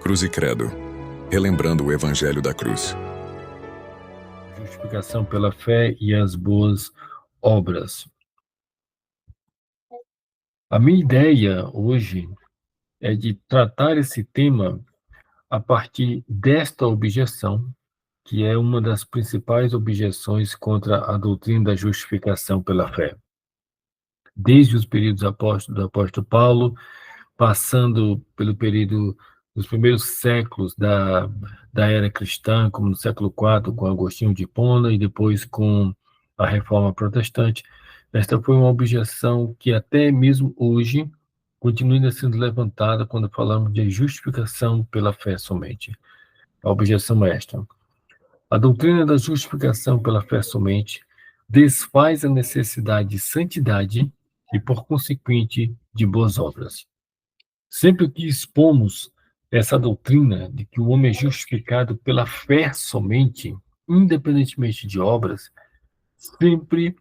Cruz e Credo, relembrando o Evangelho da Cruz. Justificação pela fé e as boas obras. A minha ideia hoje é de tratar esse tema a partir desta objeção, que é uma das principais objeções contra a doutrina da justificação pela fé. Desde os períodos do apóstolo Paulo, passando pelo período dos primeiros séculos da era cristã, como no século IV, com Agostinho de Hipona, e depois com a Reforma Protestante. Esta foi uma objeção que até mesmo hoje continua ainda sendo levantada quando falamos de justificação pela fé somente. A objeção é esta: a doutrina da justificação pela fé somente desfaz a necessidade de santidade e, por consequente, de boas obras. Sempre que expomos essa doutrina de que o homem é justificado pela fé somente, independentemente de obras, sempre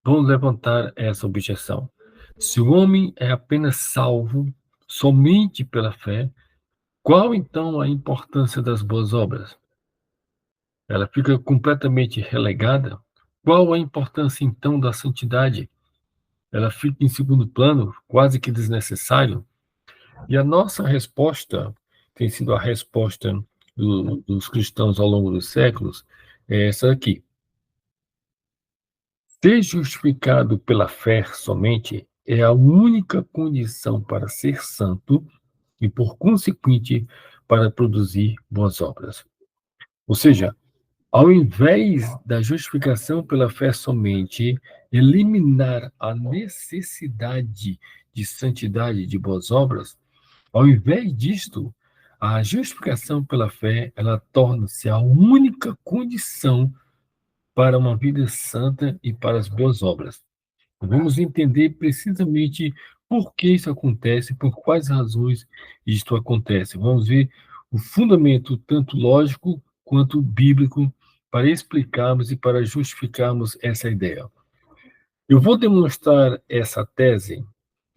vamos levantar essa objeção. Se o homem é apenas salvo somente pela fé, qual então a importância das boas obras? Ela fica completamente relegada? Qual a importância então da santidade? Ela fica em segundo plano, quase que desnecessário? E a nossa resposta, tem sido a resposta dos cristãos ao longo dos séculos, é essa aqui. Ser justificado pela fé somente é a única condição para ser santo e, por consequente, para produzir boas obras. Ou seja, ao invés da justificação pela fé somente eliminar a necessidade de santidade e de boas obras, ao invés disto, a justificação pela fé, ela torna-se a única condição para uma vida santa e para as boas obras. Vamos entender precisamente por que isso acontece, por quais razões isto acontece. Vamos ver o fundamento tanto lógico quanto bíblico para explicarmos e para justificarmos essa ideia. Eu vou demonstrar essa tese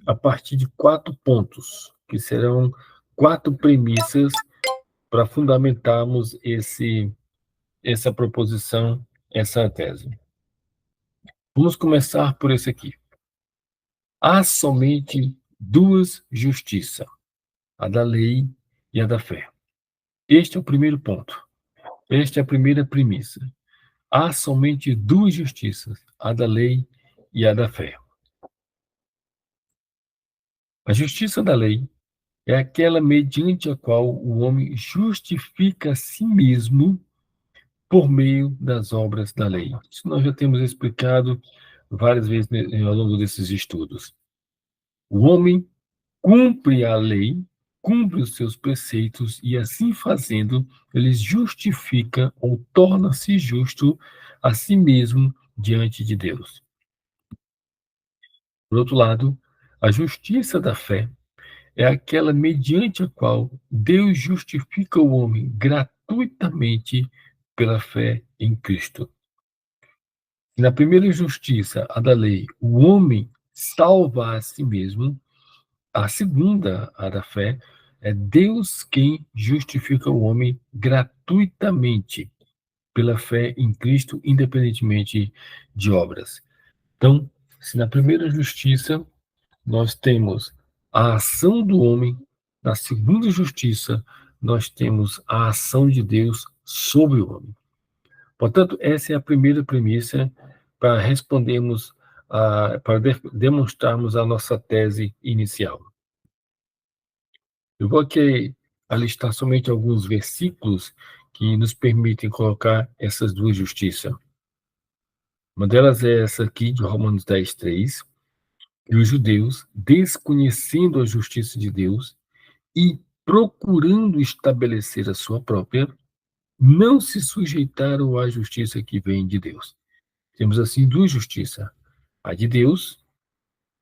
a partir de 4 pontos, que serão 4 premissas para fundamentarmos essa proposição, essa tese. Vamos começar por esse aqui. Há somente 2 justiças, a da lei e a da fé. Este é o primeiro ponto. Esta é a primeira premissa. Há somente 2 justiças, a da lei e a da fé. A justiça da lei é aquela mediante a qual o homem justifica a si mesmo por meio das obras da lei. Isso nós já temos explicado várias vezes ao longo desses estudos. O homem cumpre a lei, cumpre os seus preceitos e, assim fazendo, ele justifica ou torna-se justo a si mesmo diante de Deus. Por outro lado, a justiça da fé é aquela mediante a qual Deus justifica o homem gratuitamente pela fé em Cristo. Na primeira justiça, a da lei, o homem salva a si mesmo. A segunda, a da fé, é Deus quem justifica o homem gratuitamente pela fé em Cristo, independentemente de obras. Então, se na primeira justiça nós temos a ação do homem, na segunda justiça nós temos a ação de Deus sobre o homem. Portanto, essa é a primeira premissa para respondermos, para demonstrarmos a nossa tese inicial. Eu vou aqui alistar somente alguns versículos que nos permitem colocar essas 2 justiças. Uma delas é essa aqui, de Romanos 10:3, que os judeus, desconhecendo a justiça de Deus e procurando estabelecer a sua própria, não se sujeitaram à justiça que vem de Deus. Temos assim 2 justiças, a de Deus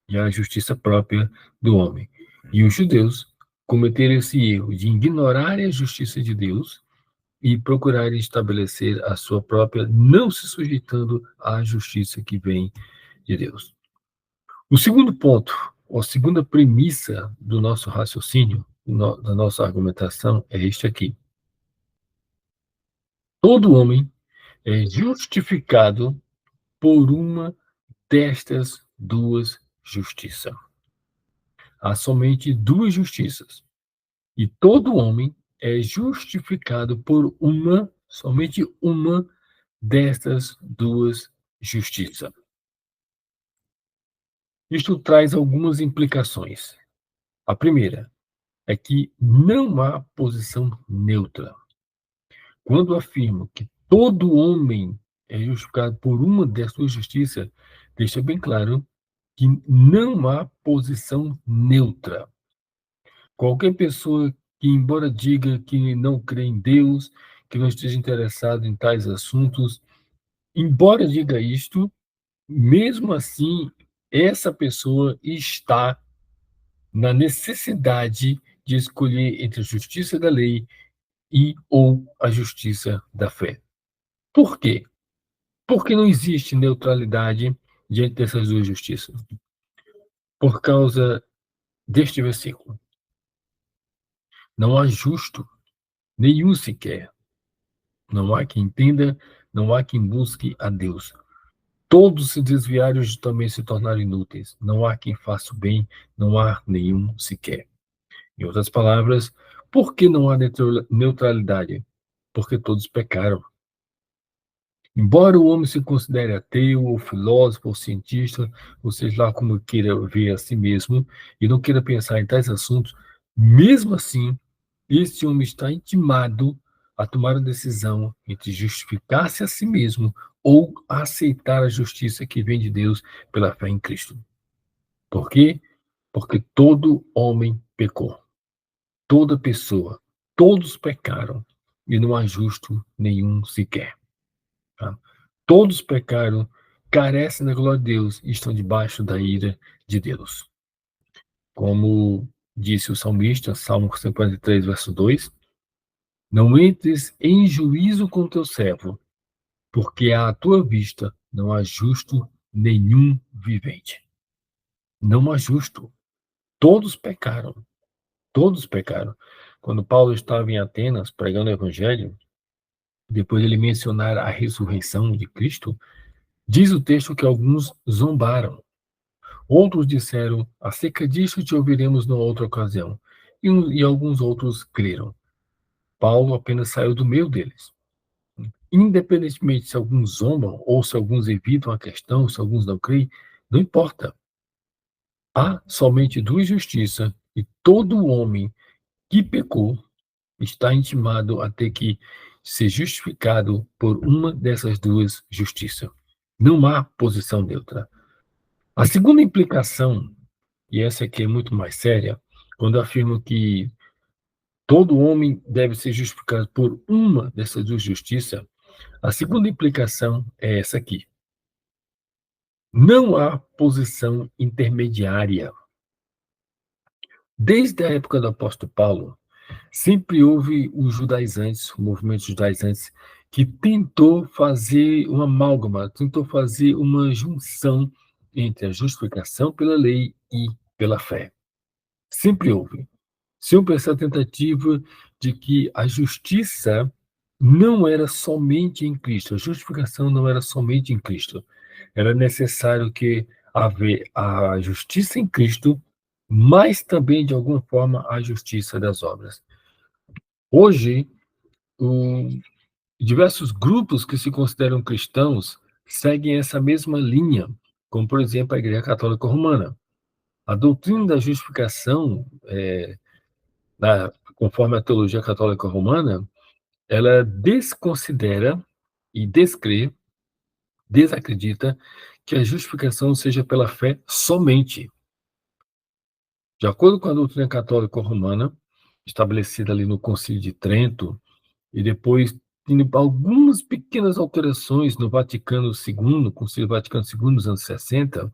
e a justiça própria do homem. E os judeus cometeram esse erro de ignorar a justiça de Deus e procurarem estabelecer a sua própria, não se sujeitando à justiça que vem de Deus. O segundo ponto, ou a segunda premissa do nosso raciocínio, da nossa argumentação é este aqui. Todo homem é justificado por uma destas duas justiças. Há somente duas justiças. E todo homem é justificado por somente uma destas duas justiças. Isto traz algumas implicações. A primeira é que não há posição neutra. Quando afirmo que todo homem é justificado por uma dessas duas justiças, deixa bem claro que não há posição neutra. Qualquer pessoa que, embora diga que não crê em Deus, que não esteja interessado em tais assuntos, embora diga isto, mesmo assim, essa pessoa está na necessidade de escolher entre a justiça da lei e ou a justiça da fé. Por quê? Porque não existe neutralidade diante dessas duas justiças. Por causa deste versículo. Não há justo, nenhum sequer. Não há quem entenda, não há quem busque a Deus. Todos se desviaram e também se tornaram inúteis. Não há quem faça o bem, não há nenhum sequer. Em outras palavras, por que não há neutralidade? Porque todos pecaram. Embora o homem se considere ateu, ou filósofo, ou cientista, ou seja lá como queira ver a si mesmo, e não queira pensar em tais assuntos, mesmo assim, este homem está intimado a tomar a decisão entre justificar-se a si mesmo ou aceitar a justiça que vem de Deus pela fé em Cristo. Por quê? Porque todo homem pecou. Toda pessoa, todos pecaram, e não há justo nenhum sequer. Tá? Todos pecaram, carecem da glória de Deus e estão debaixo da ira de Deus. Como disse o salmista, Salmo 53, verso 2, não entres em juízo com teu servo, porque à tua vista não há justo nenhum vivente. Não há justo. Todos pecaram. Todos pecaram. Quando Paulo estava em Atenas pregando o evangelho, depois de ele mencionar a ressurreição de Cristo, diz o texto que alguns zombaram. Outros disseram, acerca disso te ouviremos numa outra ocasião. E alguns outros creram. Paulo apenas saiu do meio deles. Independentemente se alguns zombam ou se alguns evitam a questão, se alguns não creem, não importa. Há somente duas justiças e todo homem que pecou está intimado a ter que ser justificado por uma dessas duas justiças. Não há posição neutra. A segunda implicação, e essa aqui é muito mais séria, quando afirmo que todo homem deve ser justificado por uma dessas duas justiças, a segunda implicação é essa aqui. Não há posição intermediária. Desde a época do apóstolo Paulo, sempre houve os judaizantes, o movimento judaizantes, que tentou fazer uma amálgama, tentou fazer uma junção entre a justificação pela lei e pela fé. Sempre houve. Sempre essa tentativa de que a justiça não era somente em Cristo, a justificação não era somente em Cristo. Era necessário que haver a justiça em Cristo, mas também, de alguma forma, a justiça das obras. Hoje, diversos grupos que se consideram cristãos seguem essa mesma linha, como, por exemplo, a Igreja Católica Romana. A doutrina da justificação, conforme a teologia católica romana, ela desconsidera e desacredita que a justificação seja pela fé somente. De acordo com a doutrina católica romana, estabelecida ali no Concílio de Trento, e depois tendo algumas pequenas alterações no Vaticano II, no Concílio Vaticano II, nos anos 60,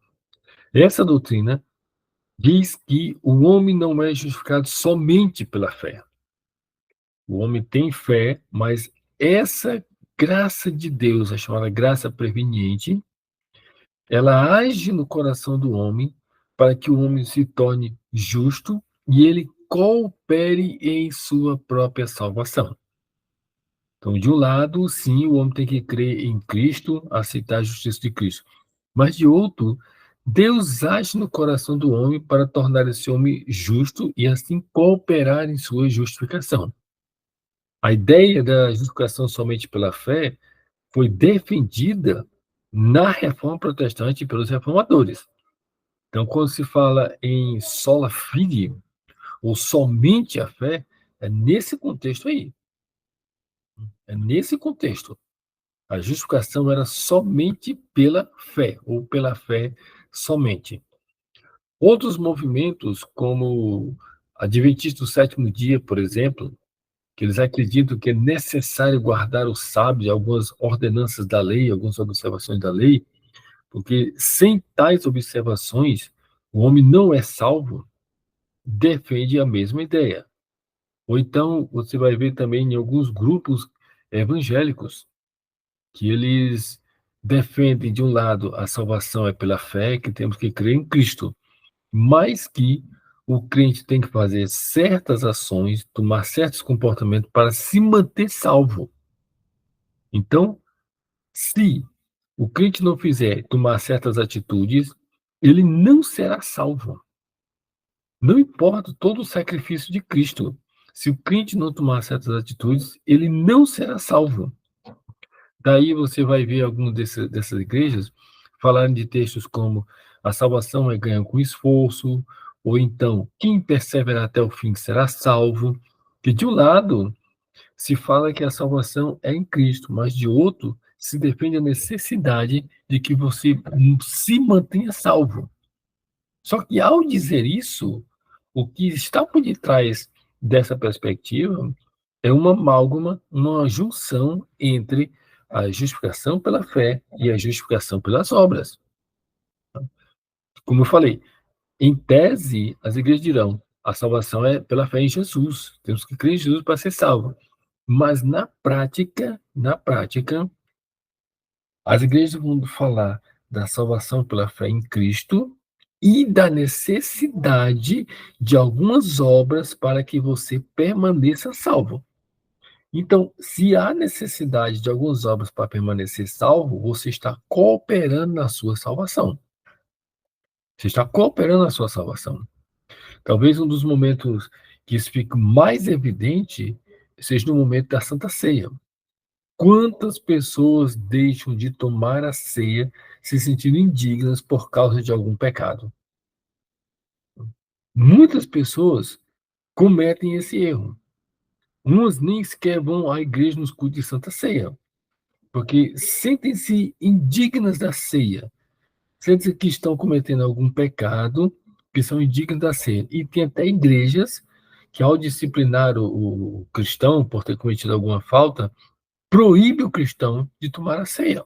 essa doutrina diz que o homem não é justificado somente pela fé. O homem tem fé, mas essa graça de Deus, a chamada graça preveniente, ela age no coração do homem para que o homem se torne justo e ele coopere em sua própria salvação. Então, de um lado, sim, o homem tem que crer em Cristo, aceitar a justiça de Cristo. Mas de outro, Deus age no coração do homem para tornar esse homem justo e assim cooperar em sua justificação. A ideia da justificação somente pela fé foi defendida na Reforma Protestante pelos reformadores. Então, quando se fala em sola fide, ou somente a fé, é nesse contexto aí. É nesse contexto. A justificação era somente pela fé, ou pela fé somente. Outros movimentos, como Adventistas do Sétimo Dia, por exemplo, que eles acreditam que é necessário guardar o sábado, algumas ordenanças da lei, algumas observações da lei, porque sem tais observações, o homem não é salvo, defende a mesma ideia. Ou então, você vai ver também em alguns grupos evangélicos, que eles defendem, de um lado, a salvação é pela fé, que temos que crer em Cristo, mas que o crente tem que fazer certas ações, tomar certos comportamentos para se manter salvo. Então, se o crente não fizer tomar certas atitudes, ele não será salvo. Não importa todo o sacrifício de Cristo. Se o crente não tomar certas atitudes, ele não será salvo. Daí você vai ver algumas dessas igrejas falarem de textos como a salvação é ganha com esforço, ou então quem perseverar até o fim será salvo. Que de um lado se fala que a salvação é em Cristo, mas de outro se defende a necessidade de que você se mantenha salvo. Só que ao dizer isso, o que está por detrás dessa perspectiva é uma amálgama, uma junção entre a justificação pela fé e a justificação pelas obras. Como eu falei, em tese, as igrejas dirão, a salvação é pela fé em Jesus, temos que crer em Jesus para ser salvo. Mas na prática, as igrejas vão falar da salvação pela fé em Cristo e da necessidade de algumas obras para que você permaneça salvo. Então, se há necessidade de algumas obras para permanecer salvo, você está cooperando na sua salvação. Você está cooperando na sua salvação. Talvez um dos momentos que isso fique mais evidente seja no momento da Santa Ceia. Quantas pessoas deixam de tomar a ceia se sentindo indignas por causa de algum pecado? Muitas pessoas cometem esse erro. Umas nem sequer vão à igreja nos cultos de Santa Ceia, porque sentem-se indignas da ceia, sentem que estão cometendo algum pecado, que são indignas da ceia. E tem até igrejas que, ao disciplinar o cristão por ter cometido alguma falta, proíbe o cristão de tomar a ceia.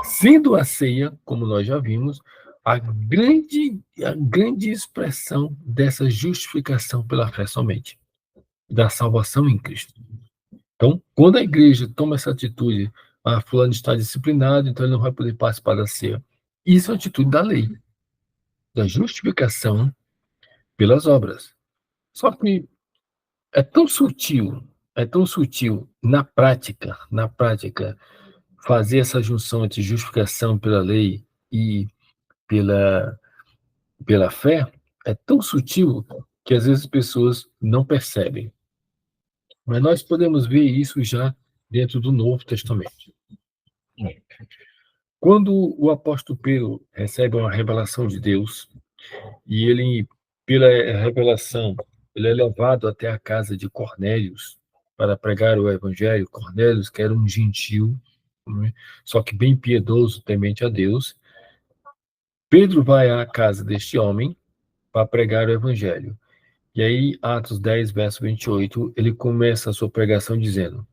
Sendo a ceia, como nós já vimos, a grande expressão dessa justificação pela fé somente, da salvação em Cristo. Então, quando a igreja toma essa atitude, fulano está disciplinado, então ele não vai poder participar da ceia. Isso é a atitude da lei, da justificação pelas obras. Só que é tão sutil na prática, fazer essa junção entre justificação pela lei e pela, pela fé, é tão sutil que às vezes as pessoas não percebem. Mas nós podemos ver isso já dentro do Novo Testamento. Quando o apóstolo Pedro recebe uma revelação de Deus, e ele, pela revelação, ele é levado até a casa de Cornélios para pregar o evangelho. Cornélios, que era um gentil, né, só que bem piedoso, temente a Deus. Pedro vai à casa deste homem para pregar o evangelho. E aí, Atos 10, verso 28, ele começa a sua pregação dizendo: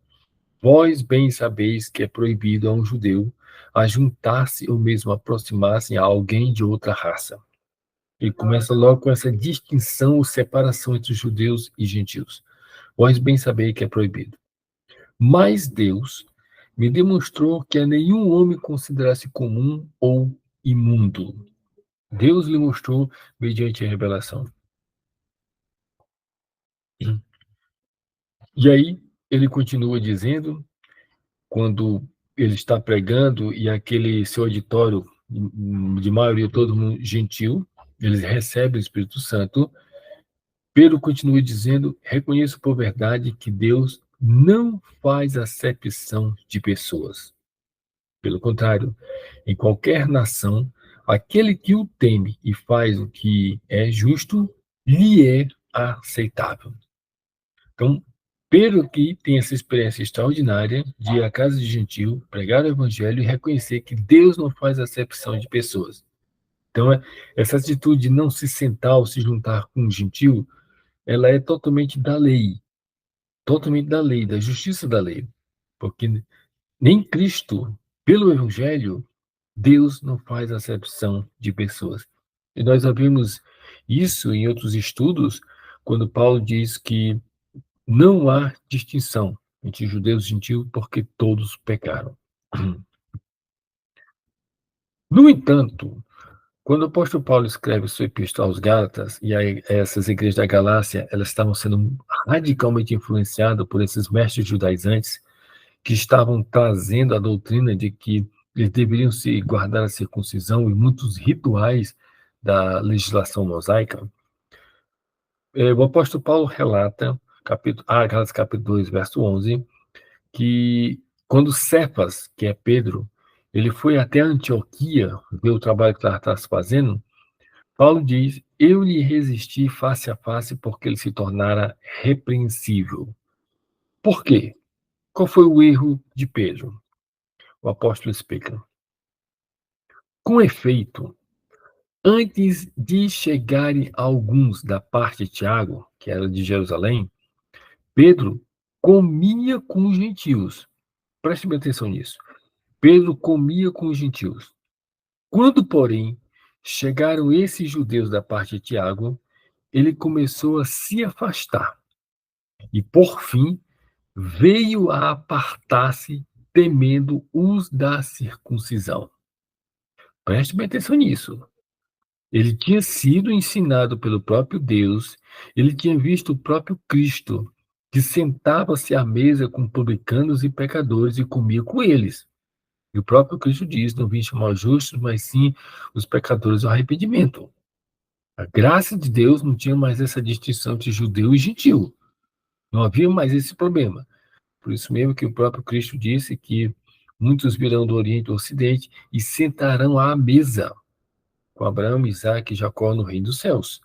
Vós bem sabeis que é proibido a um judeu ajuntar-se ou mesmo aproximar-se a alguém de outra raça. Ele começa logo com essa distinção ou separação entre judeus e gentios. Vós bem sabeis que é proibido. Mas Deus me demonstrou que a nenhum homem considerasse comum ou imundo. Deus lhe mostrou mediante a revelação. E aí ele continua dizendo, quando ele está pregando e aquele seu auditório, de maioria todo mundo gentil, eles recebem o Espírito Santo. Pedro continua dizendo: reconheço por verdade que Deus não faz acepção de pessoas. Pelo contrário, em qualquer nação, aquele que o teme e faz o que é justo, lhe é aceitável. Então, Pedro aqui tem essa experiência extraordinária de ir à casa de gentil, pregar o evangelho e reconhecer que Deus não faz acepção de pessoas. Então, essa atitude de não se sentar ou se juntar com um gentil, ela é totalmente da lei, da justiça da lei. Porque nem Cristo, pelo evangelho, Deus não faz acepção de pessoas. E nós já vimos isso em outros estudos, quando Paulo diz que não há distinção entre judeus e gentios, porque todos pecaram. No entanto, quando o apóstolo Paulo escreve sua epístola aos Gálatas, e aí essas igrejas da Galácia, elas estavam sendo radicalmente influenciadas por esses mestres judaizantes, que estavam trazendo a doutrina de que eles deveriam se guardar a circuncisão e muitos rituais da legislação mosaica. O apóstolo Paulo relata, Gálatas capítulo 2, verso 11, que quando Cefas, que é Pedro, ele foi até Antioquia ver o trabalho que ela estava fazendo, Paulo diz: eu lhe resisti face a face porque ele se tornara repreensível. Por quê? Qual foi o erro de Pedro? O apóstolo explica: com efeito, antes de chegarem alguns da parte de Tiago, que era de Jerusalém, Pedro comia com os gentios. Preste bem atenção nisso. Pedro comia com os gentios. Quando, porém, chegaram esses judeus da parte de Tiago, ele começou a se afastar e, por fim, veio a apartar-se, temendo os da circuncisão. Preste bem atenção nisso. Ele tinha sido ensinado pelo próprio Deus, ele tinha visto o próprio Cristo, que sentava-se à mesa com publicanos e pecadores e comia com eles. E o próprio Cristo diz: não vim chamar os justos, mas sim os pecadores ao arrependimento. A graça de Deus não tinha mais essa distinção entre judeu e gentil. Não havia mais esse problema. Por isso mesmo que o próprio Cristo disse que muitos virão do Oriente e do Ocidente e sentarão à mesa com Abraão, Isaac e Jacó no reino dos céus.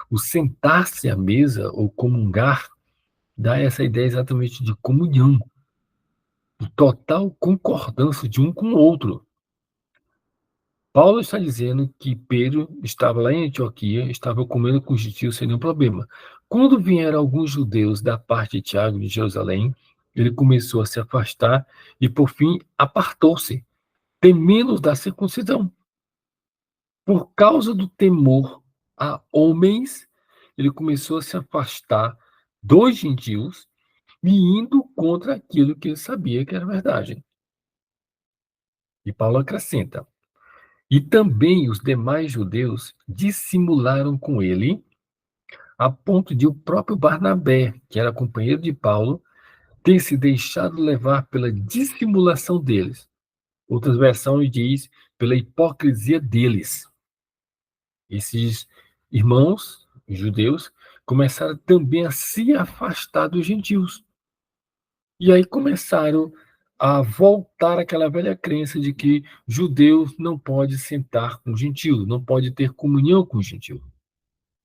O sentar-se à mesa ou comungar dá essa ideia exatamente de comunhão, de total concordância de um com o outro. Paulo está dizendo que Pedro estava lá em Antioquia, estava comendo com os gentios sem nenhum problema. Quando vieram alguns judeus da parte de Tiago de Jerusalém, ele começou a se afastar e, por fim, apartou-se, temendo da circuncisão. Por causa do temor a homens, ele começou a se afastar dos gentios e indo contra aquilo que ele sabia que era verdade. E Paulo acrescenta: e também os demais judeus dissimularam com ele, a ponto de o próprio Barnabé, que era companheiro de Paulo, ter se deixado levar pela dissimulação deles. Outras versões diz pela hipocrisia deles. Esses irmãos judeus começaram também a se afastar dos gentios. E aí começaram a voltar àquela velha crença de que judeus não pode sentar com gentio, não pode ter comunhão com gentio.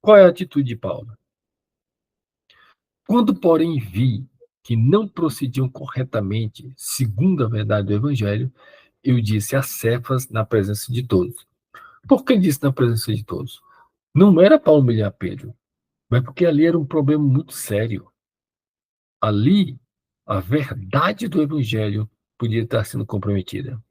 Qual é a atitude de Paulo? Quando, porém, vi que não procediam corretamente, segundo a verdade do evangelho, eu disse a Cefas na presença de todos. Por que disse na presença de todos? Não era para humilhar Pedro, mas porque ali era um problema muito sério. Ali, a verdade do evangelho podia estar sendo comprometida.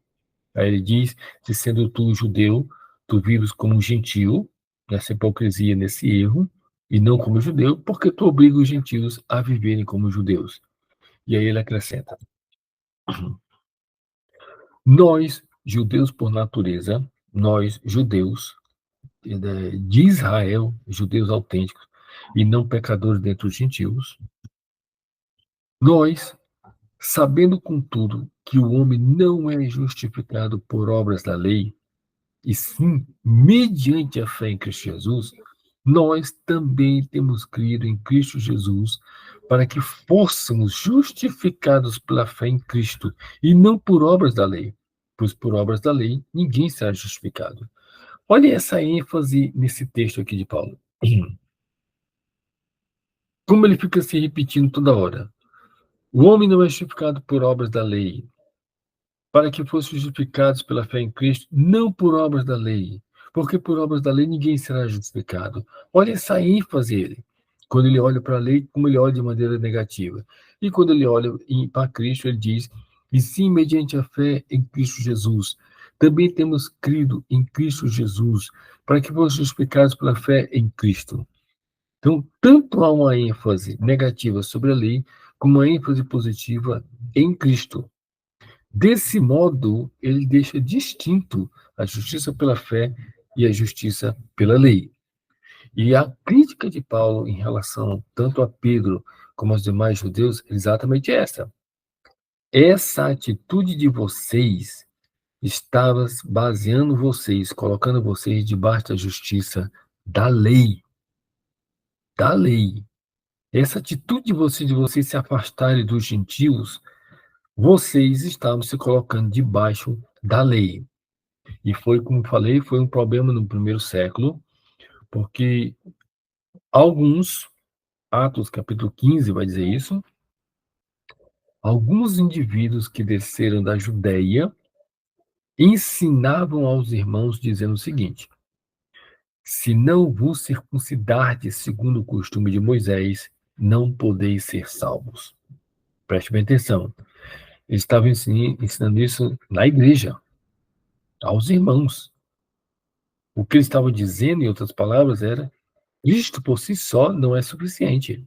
Aí ele diz: se sendo tu judeu, tu vives como um gentio, nessa hipocrisia, nesse erro, e não como judeu, porque tu obriga os gentios a viverem como judeus. E aí ele acrescenta: nós, judeus por natureza, nós, judeus de Israel, judeus autênticos, e não pecadores dentre os gentios. Nós, sabendo, contudo, que o homem não é justificado por obras da lei, e sim mediante a fé em Cristo Jesus, nós também temos crido em Cristo Jesus para que fôssemos justificados pela fé em Cristo e não por obras da lei, pois por obras da lei ninguém será justificado. Olha essa ênfase nesse texto aqui de Paulo. Como ele fica se repetindo toda hora. O homem não é justificado por obras da lei, para que fossem justificados pela fé em Cristo, não por obras da lei, porque por obras da lei ninguém será justificado. Olha essa ênfase ele, quando ele olha para a lei, como ele olha de maneira negativa. E quando ele olha para Cristo, ele diz, e sim, mediante a fé em Cristo Jesus, também temos crido em Cristo Jesus, para que fossem justificados pela fé em Cristo. Então, tanto há uma ênfase negativa sobre a lei, como uma ênfase positiva em Cristo. Desse modo, ele deixa distinto a justiça pela fé e a justiça pela lei. E a crítica de Paulo em relação tanto a Pedro como aos demais judeus é exatamente essa. Essa atitude de vocês estava baseando vocês, colocando vocês debaixo da justiça da lei. Da lei. Essa atitude de vocês se afastarem dos gentios, vocês estavam se colocando debaixo da lei. E foi, como falei, foi um problema no primeiro século, porque alguns, Atos capítulo 15 vai dizer isso, alguns indivíduos que desceram da Judéia ensinavam aos irmãos dizendo o seguinte: se não vos circuncidardes segundo o costume de Moisés, não podeis ser salvos. Preste bem atenção. Eles estavam ensinando isso na igreja, aos irmãos. O que eles estavam dizendo, em outras palavras, era: isto por si só não é suficiente.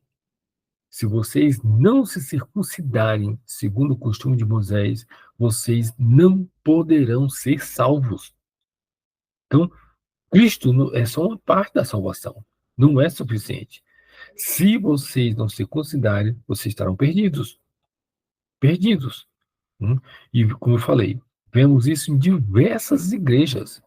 Se vocês não se circuncidarem segundo o costume de Moisés, vocês não poderão ser salvos. Então, Cristo é só uma parte da salvação, não é suficiente. Se vocês não se circuncidarem, vocês estarão perdidos. Perdidos. E, como eu falei, vemos isso em diversas igrejas,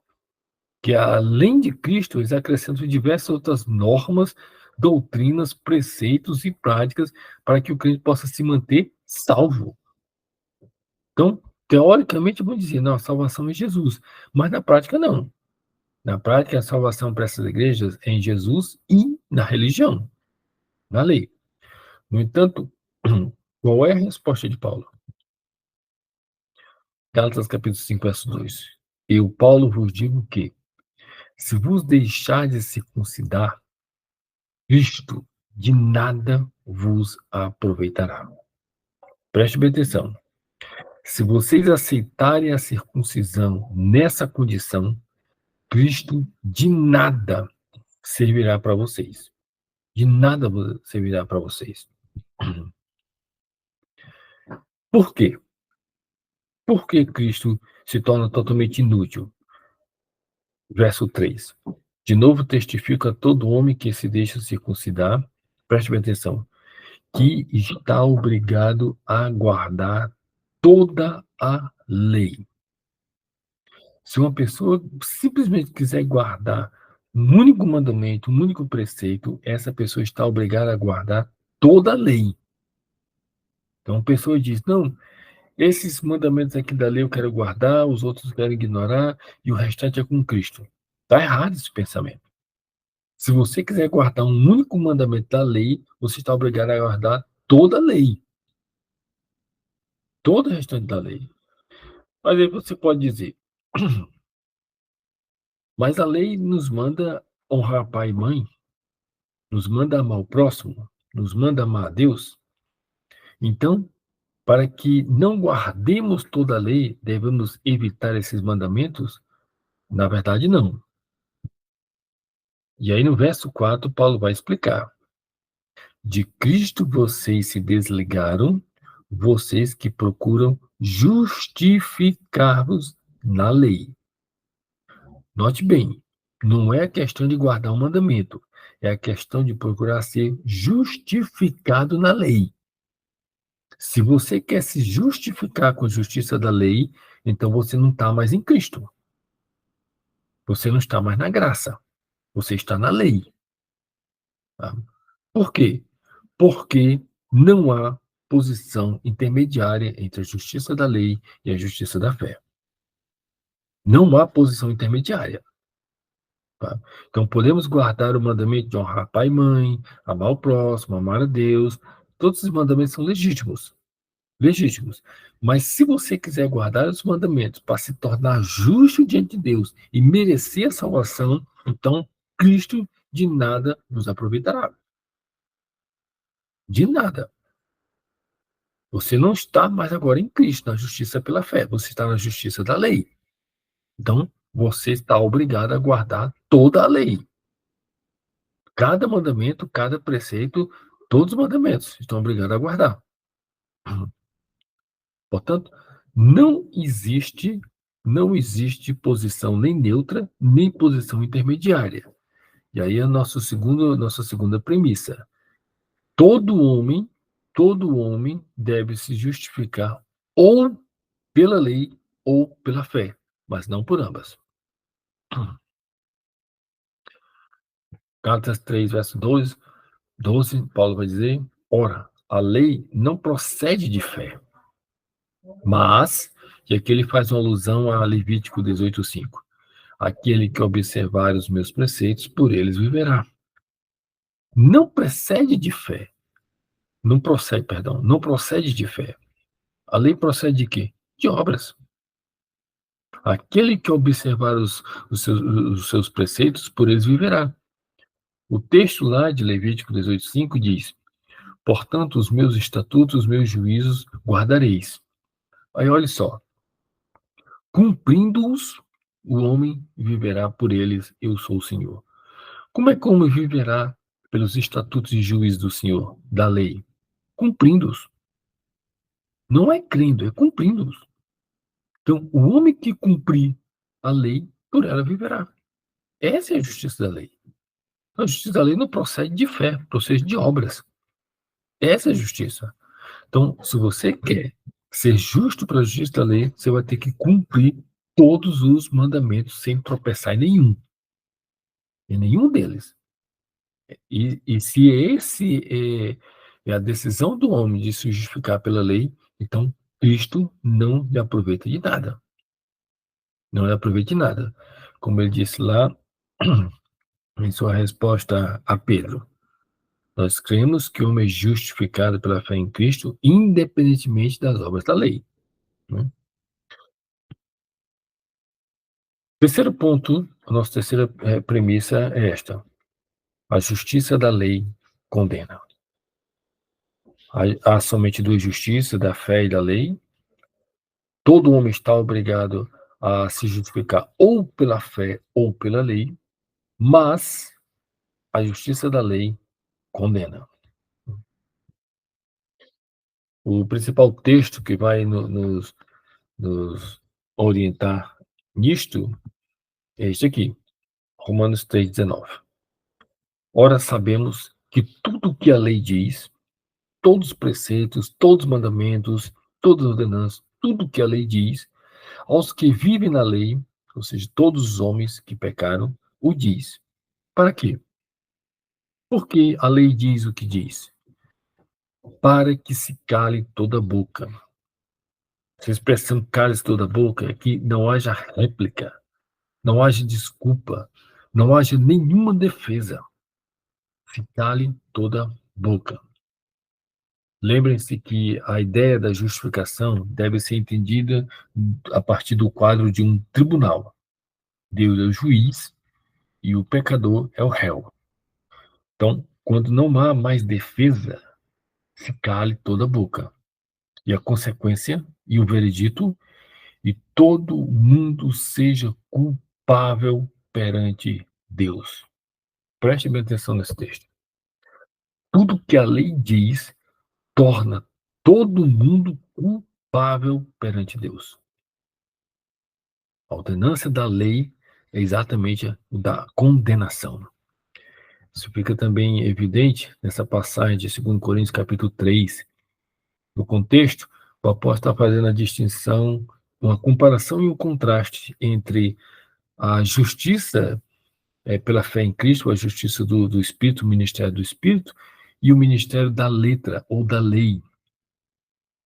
que além de Cristo, eles acrescentam diversas outras normas, doutrinas, preceitos e práticas para que o crente possa se manter salvo. Então, teoricamente, vamos dizer, não, a salvação é em Jesus, mas na prática não. Na prática, a salvação para essas igrejas é em Jesus e na religião, na lei. No entanto, qual é a resposta de Paulo? Gálatas capítulo 5, verso 2. Eu, Paulo, vos digo que, se vos deixardes circuncidar, Cristo de nada vos aproveitará. Preste bem atenção. Se vocês aceitarem a circuncisão nessa condição, Cristo de nada servirá para vocês. De nada servirá para vocês. Por quê? Por que Cristo se torna totalmente inútil? Verso 3. De novo testifica todo homem que se deixa circuncidar, preste bem atenção, que está obrigado a guardar toda a lei. Se uma pessoa simplesmente quiser guardar um único mandamento, um único preceito, essa pessoa está obrigada a guardar toda a lei. Então, a pessoa diz, não, esses mandamentos aqui da lei eu quero guardar, os outros eu quero ignorar, e o restante é com Cristo. Está errado esse pensamento. Se você quiser guardar um único mandamento da lei, você está obrigado a guardar toda a lei. Todo o restante da lei. Mas aí você pode dizer, mas a lei nos manda honrar pai e mãe, nos manda amar o próximo, nos manda amar a Deus. Então, para que não guardemos toda a lei, devemos evitar esses mandamentos? Na verdade, não. E aí no verso 4, Paulo vai explicar. De Cristo vocês se desligaram, vocês que procuram justificar-vos na lei. Note bem, não é questão de guardar um mandamento, é a questão de procurar ser justificado na lei. Se você quer se justificar com a justiça da lei, então você não está mais em Cristo. Você não está mais na graça. Você está na lei. Tá? Por quê? Porque não há posição intermediária entre a justiça da lei e a justiça da fé. Não há posição intermediária. Tá? Então, podemos guardar o mandamento de honrar pai e mãe, amar o próximo, amar a Deus. Todos os mandamentos são legítimos. Legítimos. Mas se você quiser guardar os mandamentos para se tornar justo diante de Deus e merecer a salvação, então Cristo de nada nos aproveitará. De nada. Você não está mais agora em Cristo, na justiça pela fé. Você está na justiça da lei. Então, você está obrigado a guardar toda a lei. Cada mandamento, cada preceito, todos os mandamentos estão obrigados a guardar. Portanto, não existe posição nem neutra, nem posição intermediária. E aí é nossa segunda premissa. Todo homem deve se justificar ou pela lei ou pela fé, mas não por ambas. Gálatas 3, verso 12, Paulo vai dizer: ora, a lei não procede de fé, mas, e aqui ele faz uma alusão a Levítico 18:5. Aquele que observar os meus preceitos, por eles viverá. Não procede de fé. Não procede de fé. A lei procede de quê? De obras. Aquele que observar os seus preceitos, por eles viverá. O texto lá de Levítico 18:5 diz: portanto, os meus estatutos, os meus juízos guardareis. Aí olha só, cumprindo-os, o homem viverá por eles, eu sou o Senhor. Como é que o homem viverá pelos estatutos e juízos do Senhor, da lei? Cumprindo-os. Não é crendo, é cumprindo-os. Então, o homem que cumprir a lei, por ela viverá. Essa é a justiça da lei. A justiça da lei não procede de fé, procede de obras. Essa é a justiça. Então, se você quer ser justo para a justiça da lei, você vai ter que cumprir todos os mandamentos sem tropeçar em nenhum deles. E se é a decisão do homem de se justificar pela lei, então Cristo não lhe aproveita de nada. Não lhe aproveita de nada. Como ele disse lá em sua resposta a Pedro, nós cremos que o homem é justificado pela fé em Cristo, independentemente das obras da lei. Né? Terceiro ponto, a nossa terceira premissa é esta: a justiça da lei condena. Há somente duas justiças, da fé e da lei. Todo homem está obrigado a se justificar ou pela fé ou pela lei, mas a justiça da lei condena. O principal texto que vai nos orientar nisto é este aqui, Romanos 3,19. Ora, sabemos que tudo o que a lei diz, todos os preceitos, todos os mandamentos, todas as ordenanças, tudo o que a lei diz, aos que vivem na lei, ou seja, todos os homens que pecaram, o diz. Para quê? Porque a lei diz o que diz? Para que se cale toda a boca. Essa expressão cale-se toda a boca é que não haja réplica, não haja desculpa, não haja nenhuma defesa. Se cale toda a boca. Lembrem-se que a ideia da justificação deve ser entendida a partir do quadro de um tribunal. Deus é o juiz e o pecador é o réu. Então, quando não há mais defesa, se cale toda a boca. E a consequência e o veredito, e todo mundo seja culpável perante Deus. Preste bem atenção nesse texto. Tudo que a lei diz torna todo mundo culpável perante Deus. A ordenança da lei é exatamente a da condenação. Isso fica também evidente nessa passagem de 2 Coríntios capítulo 3. No contexto, o apóstolo está fazendo a distinção, uma comparação e um contraste entre a justiça pela fé em Cristo, a justiça do Espírito, o ministério do Espírito, e o ministério da letra ou da lei.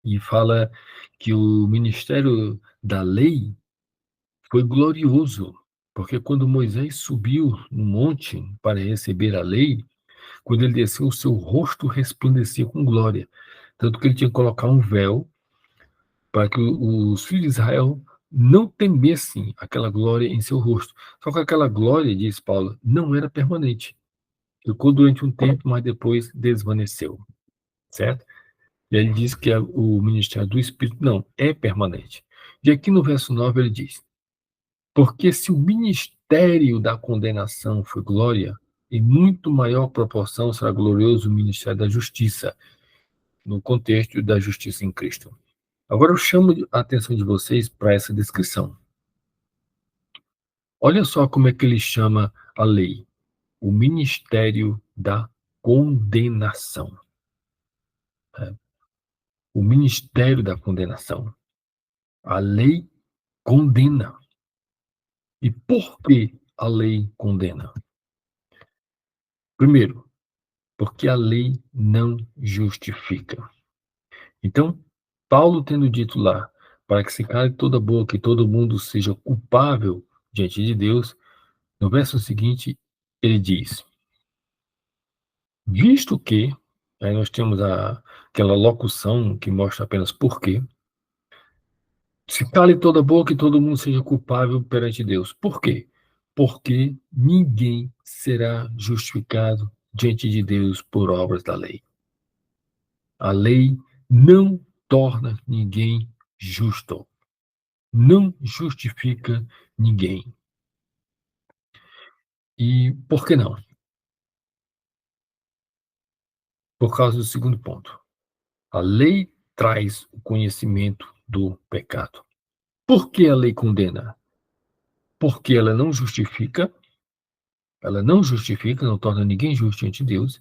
E fala que o ministério da lei foi glorioso, porque quando Moisés subiu no monte para receber a lei, quando ele desceu, o seu rosto resplandecia com glória. Tanto que ele tinha que colocar um véu para que os filhos de Israel não temessem aquela glória em seu rosto. Só que aquela glória, diz Paulo, não era permanente. Ficou durante um tempo, mas depois desvaneceu, certo? E ele diz que o ministério do Espírito não é permanente. E aqui no verso 9 ele diz: porque se o ministério da condenação foi glória, em muito maior proporção será glorioso o ministério da justiça, no contexto da justiça em Cristo. Agora eu chamo a atenção de vocês para essa descrição. Olha só como é que ele chama a lei: o ministério da condenação. O ministério da condenação. A lei condena. E por que a lei condena? Primeiro, porque a lei não justifica. Então, Paulo tendo dito lá, para que se cale toda boca e todo mundo seja culpável diante de Deus, no verso seguinte ele diz: visto que, aí nós temos aquela locução que mostra apenas por quê, se cale toda boca e todo mundo seja culpável perante Deus. Por quê? Porque ninguém será justificado diante de Deus por obras da lei. A lei não torna ninguém justo. Não justifica ninguém. E por que não? Por causa do segundo ponto. A lei traz o conhecimento do pecado. Por que a lei condena? Porque ela não justifica, não torna ninguém justo diante de Deus,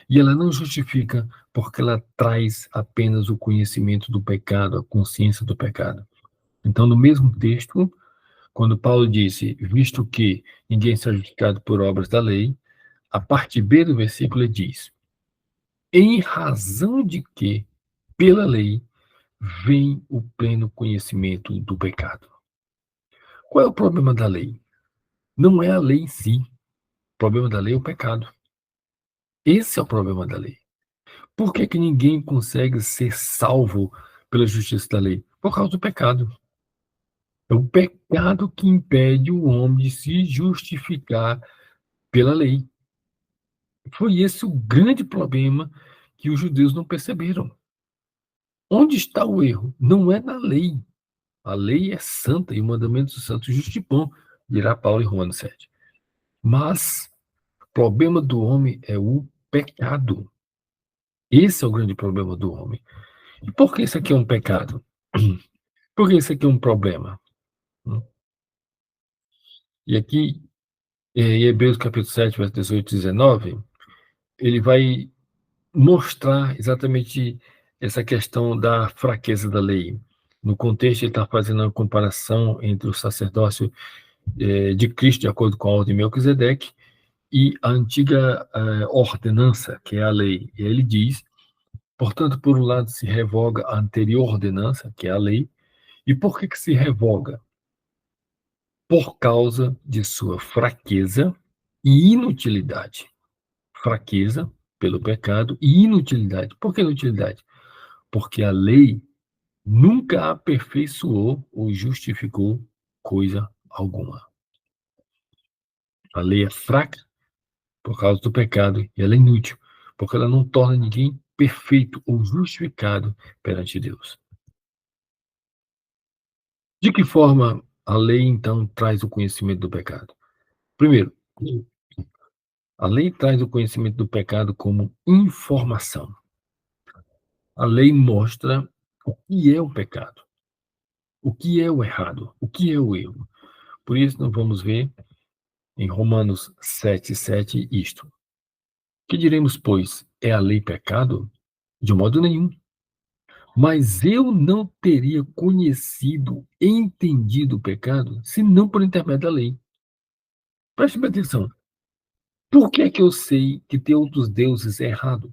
e ela não justifica porque ela traz apenas o conhecimento do pecado, a consciência do pecado. Então, no mesmo texto, quando Paulo disse, visto que ninguém será justificado por obras da lei, a parte B do versículo diz, em razão de que, pela lei, vem o pleno conhecimento do pecado. Qual é o problema da lei? Não é a lei em si. O problema da lei é o pecado. Esse é o problema da lei. Por que que ninguém consegue ser salvo pela justiça da lei? Por causa do pecado. É o pecado que impede o homem de se justificar pela lei. Foi esse o grande problema que os judeus não perceberam. Onde está o erro? Não é na lei. A lei é santa e o mandamento do santo justo e bom, dirá Paulo em Romanos 7. Mas o problema do homem é o pecado. Esse é o grande problema do homem. E por que isso aqui é um pecado? Por que isso aqui é um problema? E aqui, em Hebreus capítulo 7, verso 18 e 19, ele vai mostrar exatamente essa questão da fraqueza da lei. No contexto, ele está fazendo uma comparação entre o sacerdócio de Cristo, de acordo com a ordem de Melquisedeque, e a antiga ordenança, que é a lei. E aí ele diz, portanto, por um lado se revoga a anterior ordenança, que é a lei, e por que se revoga? Por causa de sua fraqueza e inutilidade. Fraqueza pelo pecado e inutilidade. Por que inutilidade? Porque a lei nunca aperfeiçoou ou justificou coisa alguma. A lei é fraca por causa do pecado e ela é inútil, porque ela não torna ninguém perfeito ou justificado perante Deus. De que forma a lei, então, traz o conhecimento do pecado? Primeiro, a lei traz o conhecimento do pecado como informação. A lei mostra o que é o pecado, o que é o errado, o que é o erro. Por isso, nós vamos ver em Romanos 7:7 isto. Que diremos, pois, é a lei pecado? De modo nenhum. Mas eu não teria conhecido, entendido o pecado, senão por intermédio da lei. Preste bem atenção. Por que é que eu sei que ter outros deuses é errado?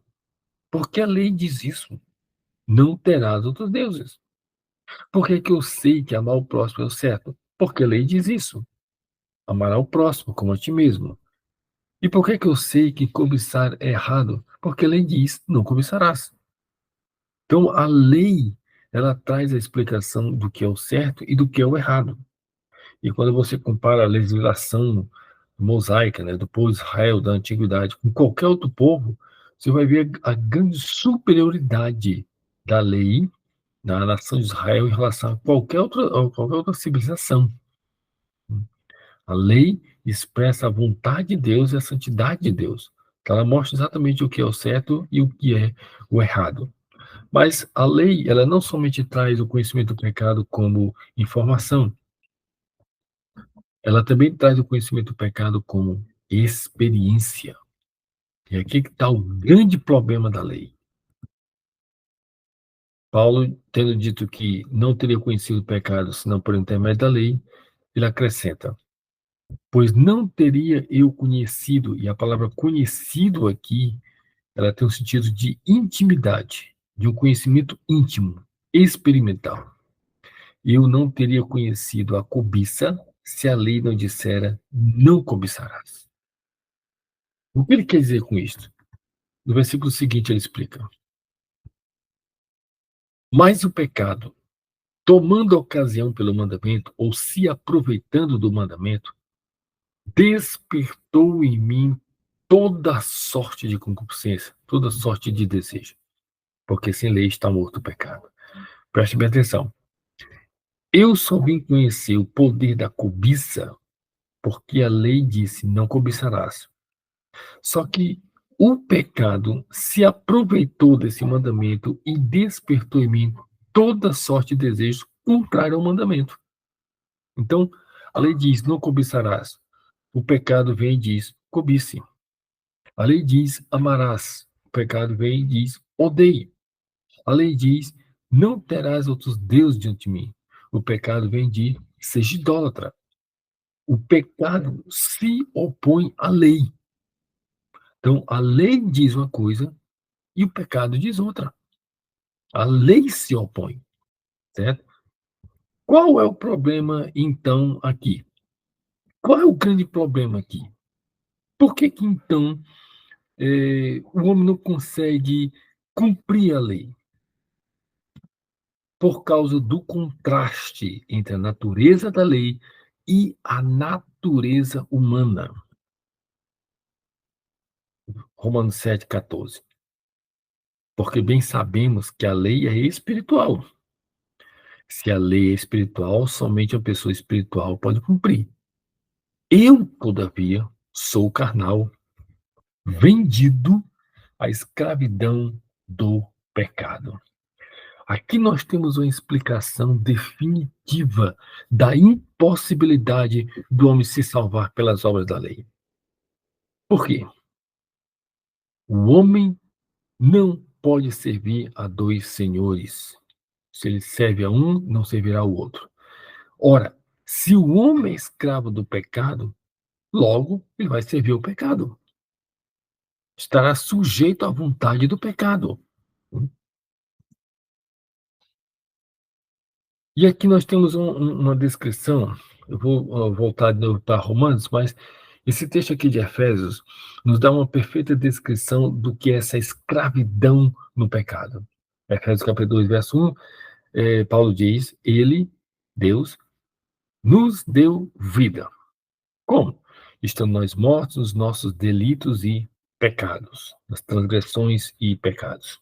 Porque a lei diz isso. Não terás outros deuses. Por que é que eu sei que amar o próximo é o certo? Porque a lei diz isso. Amará o próximo como a ti mesmo. E por que é que eu sei que cobiçar é errado? Porque a lei diz, não cobiçarás. Então, a lei, ela traz a explicação do que é o certo e do que é o errado. E quando você compara a legislação mosaica, né, do povo de Israel da antiguidade com qualquer outro povo, você vai ver a grande superioridade da lei na nação de Israel em relação a qualquer outra civilização. A lei expressa a vontade de Deus e a santidade de Deus. Então, ela mostra exatamente o que é o certo e o que é o errado. Mas a lei, ela não somente traz o conhecimento do pecado como informação, ela também traz o conhecimento do pecado como experiência. E aqui que está o grande problema da lei. Paulo, tendo dito que não teria conhecido o pecado senão por intermédio da lei, ele acrescenta: pois não teria eu conhecido, e a palavra conhecido aqui, ela tem um sentido de intimidade, de um conhecimento íntimo, experimental. Eu não teria conhecido a cobiça se a lei não dissera, não cobiçarás. O que ele quer dizer com isto? No versículo seguinte ele explica: mas o pecado, tomando ocasião pelo mandamento, ou se aproveitando do mandamento, despertou em mim toda sorte de concupiscência, toda sorte de desejo, porque sem lei está morto o pecado. Preste bem atenção. Eu só vim conhecer o poder da cobiça porque a lei disse, não cobiçarás. Só que o pecado se aproveitou desse mandamento e despertou em mim toda sorte de desejos contrário ao mandamento. Então, a lei diz, não cobiçarás. O pecado vem e diz, cobice. A lei diz, amarás. O pecado vem e diz, odeie. A lei diz, não terás outros deuses diante de mim. O pecado vem e diz, seja idólatra. O pecado se opõe à lei. Então, a lei diz uma coisa e o pecado diz outra. A lei se opõe, certo? Qual é o problema, então, aqui? Qual é o grande problema aqui? Por que que, então, o homem não consegue cumprir a lei? Por causa do contraste entre a natureza da lei e a natureza humana. Romanos 7,14. Porque bem sabemos que a lei é espiritual. Se a lei é espiritual, somente uma pessoa espiritual pode cumprir. Eu, todavia, sou carnal, vendido à escravidão do pecado. Aqui nós temos uma explicação definitiva da impossibilidade do homem se salvar pelas obras da lei. Por quê? O homem não pode servir a dois senhores. Se ele serve a um, não servirá ao outro. Ora, se o homem é escravo do pecado, logo ele vai servir o pecado. Estará sujeito à vontade do pecado. E aqui nós temos uma descrição, eu vou voltar de novo para Romanos, mas esse texto aqui de Efésios nos dá uma perfeita descrição do que é essa escravidão no pecado. Efésios capítulo 2, verso 1, Paulo diz, ele, Deus, nos deu vida. Como? Estando nós mortos nos nossos delitos e pecados, nas transgressões e pecados,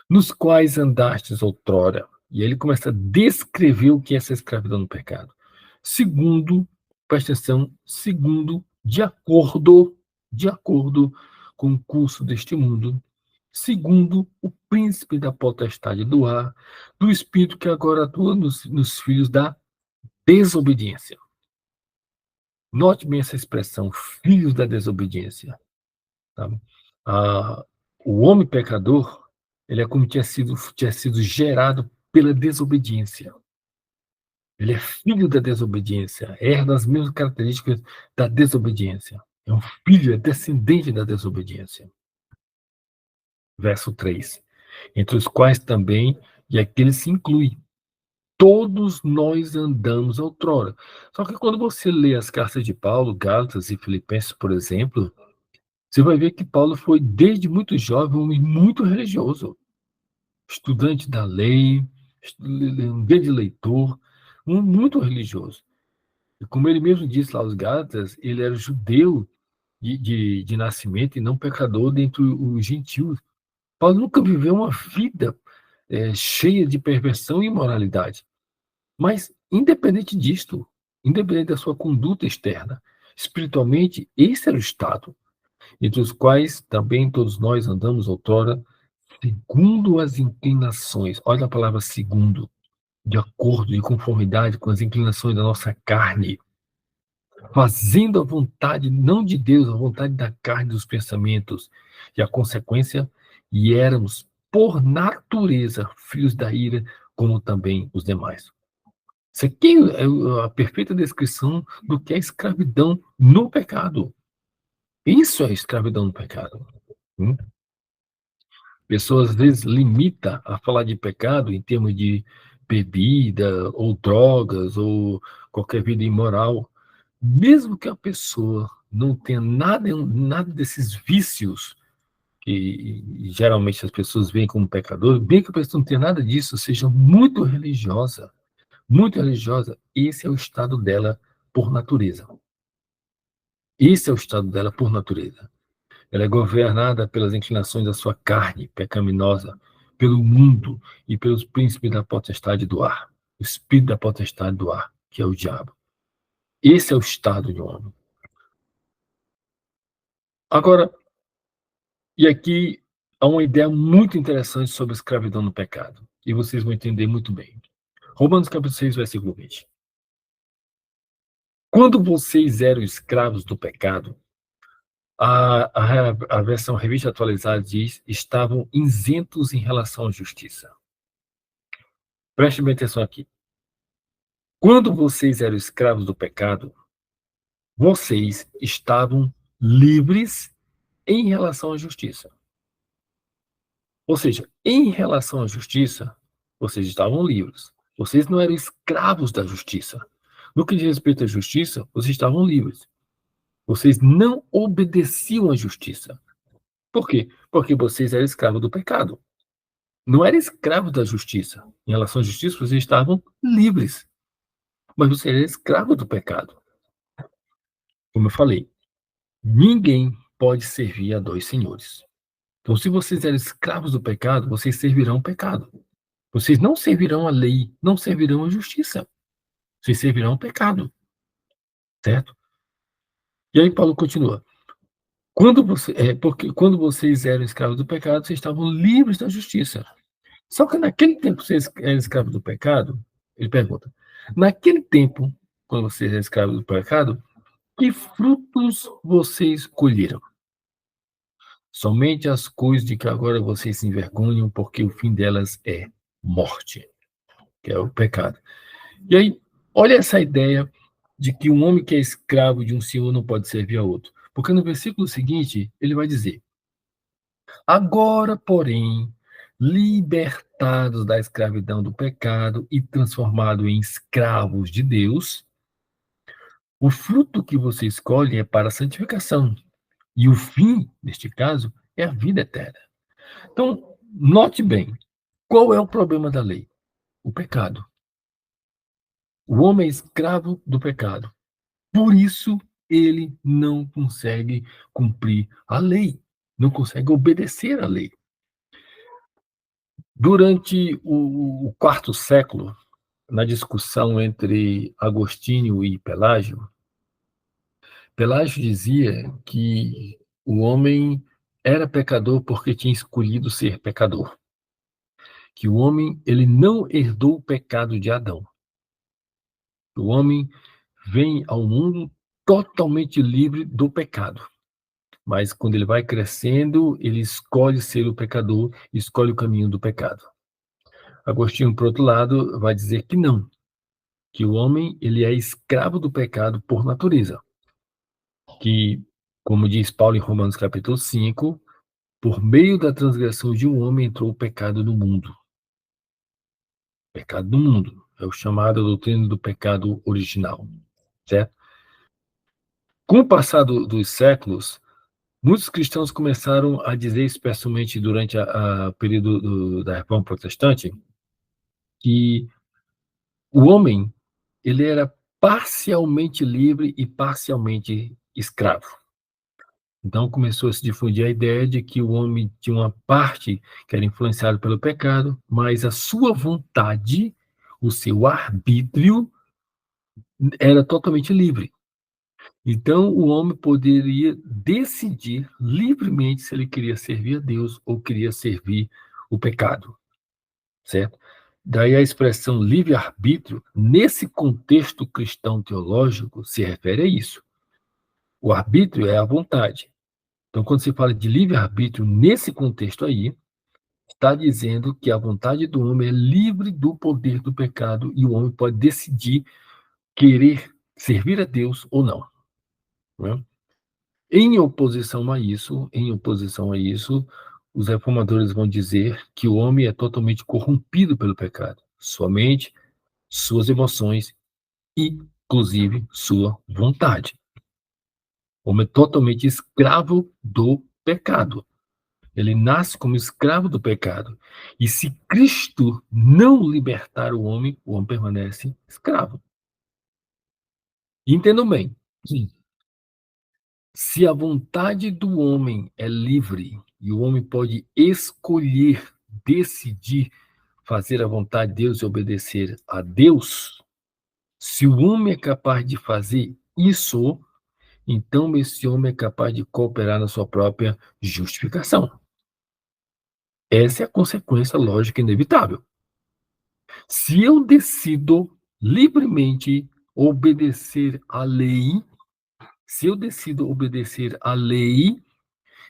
nos quais andastes outrora. E aí ele começa a descrever o que é essa escravidão no pecado. Segundo, presta atenção, segundo, de acordo com o curso deste mundo, segundo o príncipe da potestade do ar, do espírito que agora atua nos filhos da desobediência. Note bem essa expressão, filhos da desobediência. Sabe? Ah, o homem pecador, ele é como tinha sido gerado pela desobediência. Ele é filho da desobediência, herda as mesmas características da desobediência. É um filho, é descendente da desobediência. Verso 3. Entre os quais também, e aqui ele se inclui, todos nós andamos outrora. Só que quando você lê as cartas de Paulo, Gálatas e Filipenses, por exemplo, você vai ver que Paulo foi, desde muito jovem, um homem muito religioso, estudante da lei, um grande leitor, um muito religioso. E como ele mesmo disse lá aos Gálatas, ele era judeu de nascimento e não pecador dentre os gentios. Paulo nunca viveu uma vida cheia de perversão e imoralidade. Mas, independente disto, independente da sua conduta externa, espiritualmente, esse era o estado, entre os quais também todos nós andamos outrora, segundo as inclinações. Olha a palavra segundo, de acordo, de conformidade com as inclinações da nossa carne, fazendo a vontade, não de Deus, a vontade da carne, dos pensamentos. E a consequência, e éramos, por natureza, filhos da ira, como também os demais. Isso aqui é a perfeita descrição do que é escravidão no pecado. Isso é escravidão no pecado. Hum? Pessoas, às vezes, limita a falar de pecado em termos de bebida, ou drogas, ou qualquer vida imoral. Mesmo que a pessoa não tenha nada desses vícios que geralmente as pessoas veem como pecador, bem que a pessoa não tenha nada disso, seja muito religiosa, esse é o estado dela por natureza. Esse é o estado dela por natureza. Ela é governada pelas inclinações da sua carne pecaminosa, pelo mundo e pelos príncipes da potestade do ar, o espírito da potestade do ar, que é o diabo. Esse é o estado de um homem. Agora, e aqui há uma ideia muito interessante sobre a escravidão no pecado, e vocês vão entender muito bem. Romanos capítulo 6, versículo 20. Quando vocês eram escravos do pecado, a versão revista atualizada diz: estavam isentos em relação à justiça. Preste bem atenção aqui. Quando vocês eram escravos do pecado, vocês estavam livres em relação à justiça. Ou seja, em relação à justiça, vocês estavam livres. Vocês não eram escravos da justiça. No que diz respeito à justiça, vocês estavam livres. Vocês não obedeciam à justiça. Por quê? Porque vocês eram escravos do pecado. Não eram escravos da justiça. Em relação à justiça, vocês estavam livres. Mas vocês eram escravos do pecado. Como eu falei, ninguém pode servir a dois senhores. Então, se vocês eram escravos do pecado, vocês servirão o pecado. Vocês não servirão a lei, não servirão a justiça. Vocês servirão o pecado. Certo? E aí Paulo continua. Porque quando vocês eram escravos do pecado, vocês estavam livres da justiça. Só que naquele tempo que vocês eram escravos do pecado, ele pergunta, naquele tempo, quando vocês eram escravos do pecado, que frutos vocês colheram? Somente as coisas de que agora vocês se envergonham, porque o fim delas é morte, que é o pecado. E aí, olha essa ideia de que um homem que é escravo de um senhor não pode servir a outro. Porque no versículo seguinte, ele vai dizer: agora, porém, libertados da escravidão do pecado e transformados em escravos de Deus, o fruto que você escolhe é para a santificação. E o fim, neste caso, é a vida eterna. Então, note bem, qual é o problema da lei? O pecado. O homem é escravo do pecado. Por isso, ele não consegue cumprir a lei, não consegue obedecer à lei. Durante o quarto século, na discussão entre Agostinho e Pelágio, Pelágio dizia que o homem era pecador porque tinha escolhido ser pecador. Que o homem ele não herdou o pecado de Adão. O homem vem ao mundo totalmente livre do pecado. Mas quando ele vai crescendo, ele escolhe ser o pecador, escolhe o caminho do pecado. Agostinho, por outro lado, vai dizer que não, que o homem ele é escravo do pecado por natureza, que, como diz Paulo em Romanos capítulo 5, por meio da transgressão de um homem entrou o pecado no mundo. Pecado no mundo. É o chamado doutrina do pecado original, certo? Com o passar dos séculos, muitos cristãos começaram a dizer, especialmente durante o período da Reforma Protestante, que o homem ele era parcialmente livre e parcialmente escravo. Então começou a se difundir a ideia de que o homem tinha uma parte que era influenciada pelo pecado, mas a sua vontade, o seu arbítrio, era totalmente livre. Então o homem poderia decidir livremente se ele queria servir a Deus ou queria servir o pecado, certo? Daí a expressão livre-arbítrio, nesse contexto cristão teológico, se refere a isso. O arbítrio é a vontade. Então, quando se fala de livre-arbítrio, nesse contexto aí, está dizendo que a vontade do homem é livre do poder do pecado e o homem pode decidir querer servir a Deus ou não. Né? Em oposição a isso, os reformadores vão dizer que o homem é totalmente corrompido pelo pecado. Sua mente, suas emoções, inclusive sua vontade. O homem é totalmente escravo do pecado. Ele nasce como escravo do pecado. E se Cristo não libertar o homem permanece escravo. Entendam bem. Se a vontade do homem é livre e o homem pode escolher, decidir fazer a vontade de Deus e obedecer a Deus, se o homem é capaz de fazer isso, então esse homem é capaz de cooperar na sua própria justificação. Essa é a consequência lógica inevitável. Se eu decido livremente obedecer à lei, se eu decido obedecer à lei,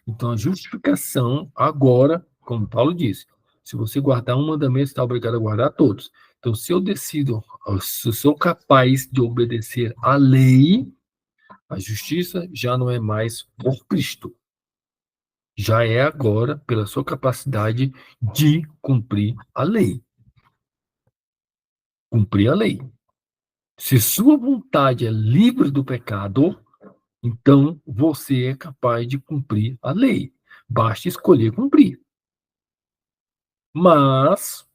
então a justificação agora, como Paulo disse, se você guardar um mandamento, está obrigado a guardar todos. Então, se eu decido, se eu sou capaz de obedecer à lei, a justiça já não é mais por Cristo. Já é agora pela sua capacidade de cumprir a lei. Cumprir a lei. Se sua vontade é livre do pecado, então você é capaz de cumprir a lei. Basta escolher cumprir. Mas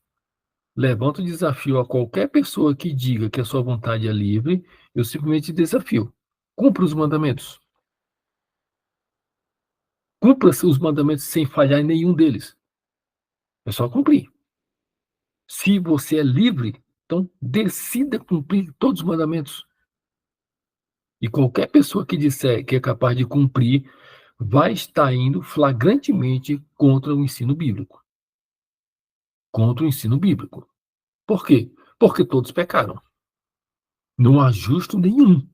levanto o desafio a qualquer pessoa que diga que a sua vontade é livre, eu simplesmente desafio. Cumpra os mandamentos. Cumpra os mandamentos sem falhar em nenhum deles. É só cumprir. Se você é livre, então decida cumprir todos os mandamentos. E qualquer pessoa que disser que é capaz de cumprir, vai estar indo flagrantemente contra o ensino bíblico. Contra o ensino bíblico. Por quê? Porque todos pecaram. Não há justo nenhum.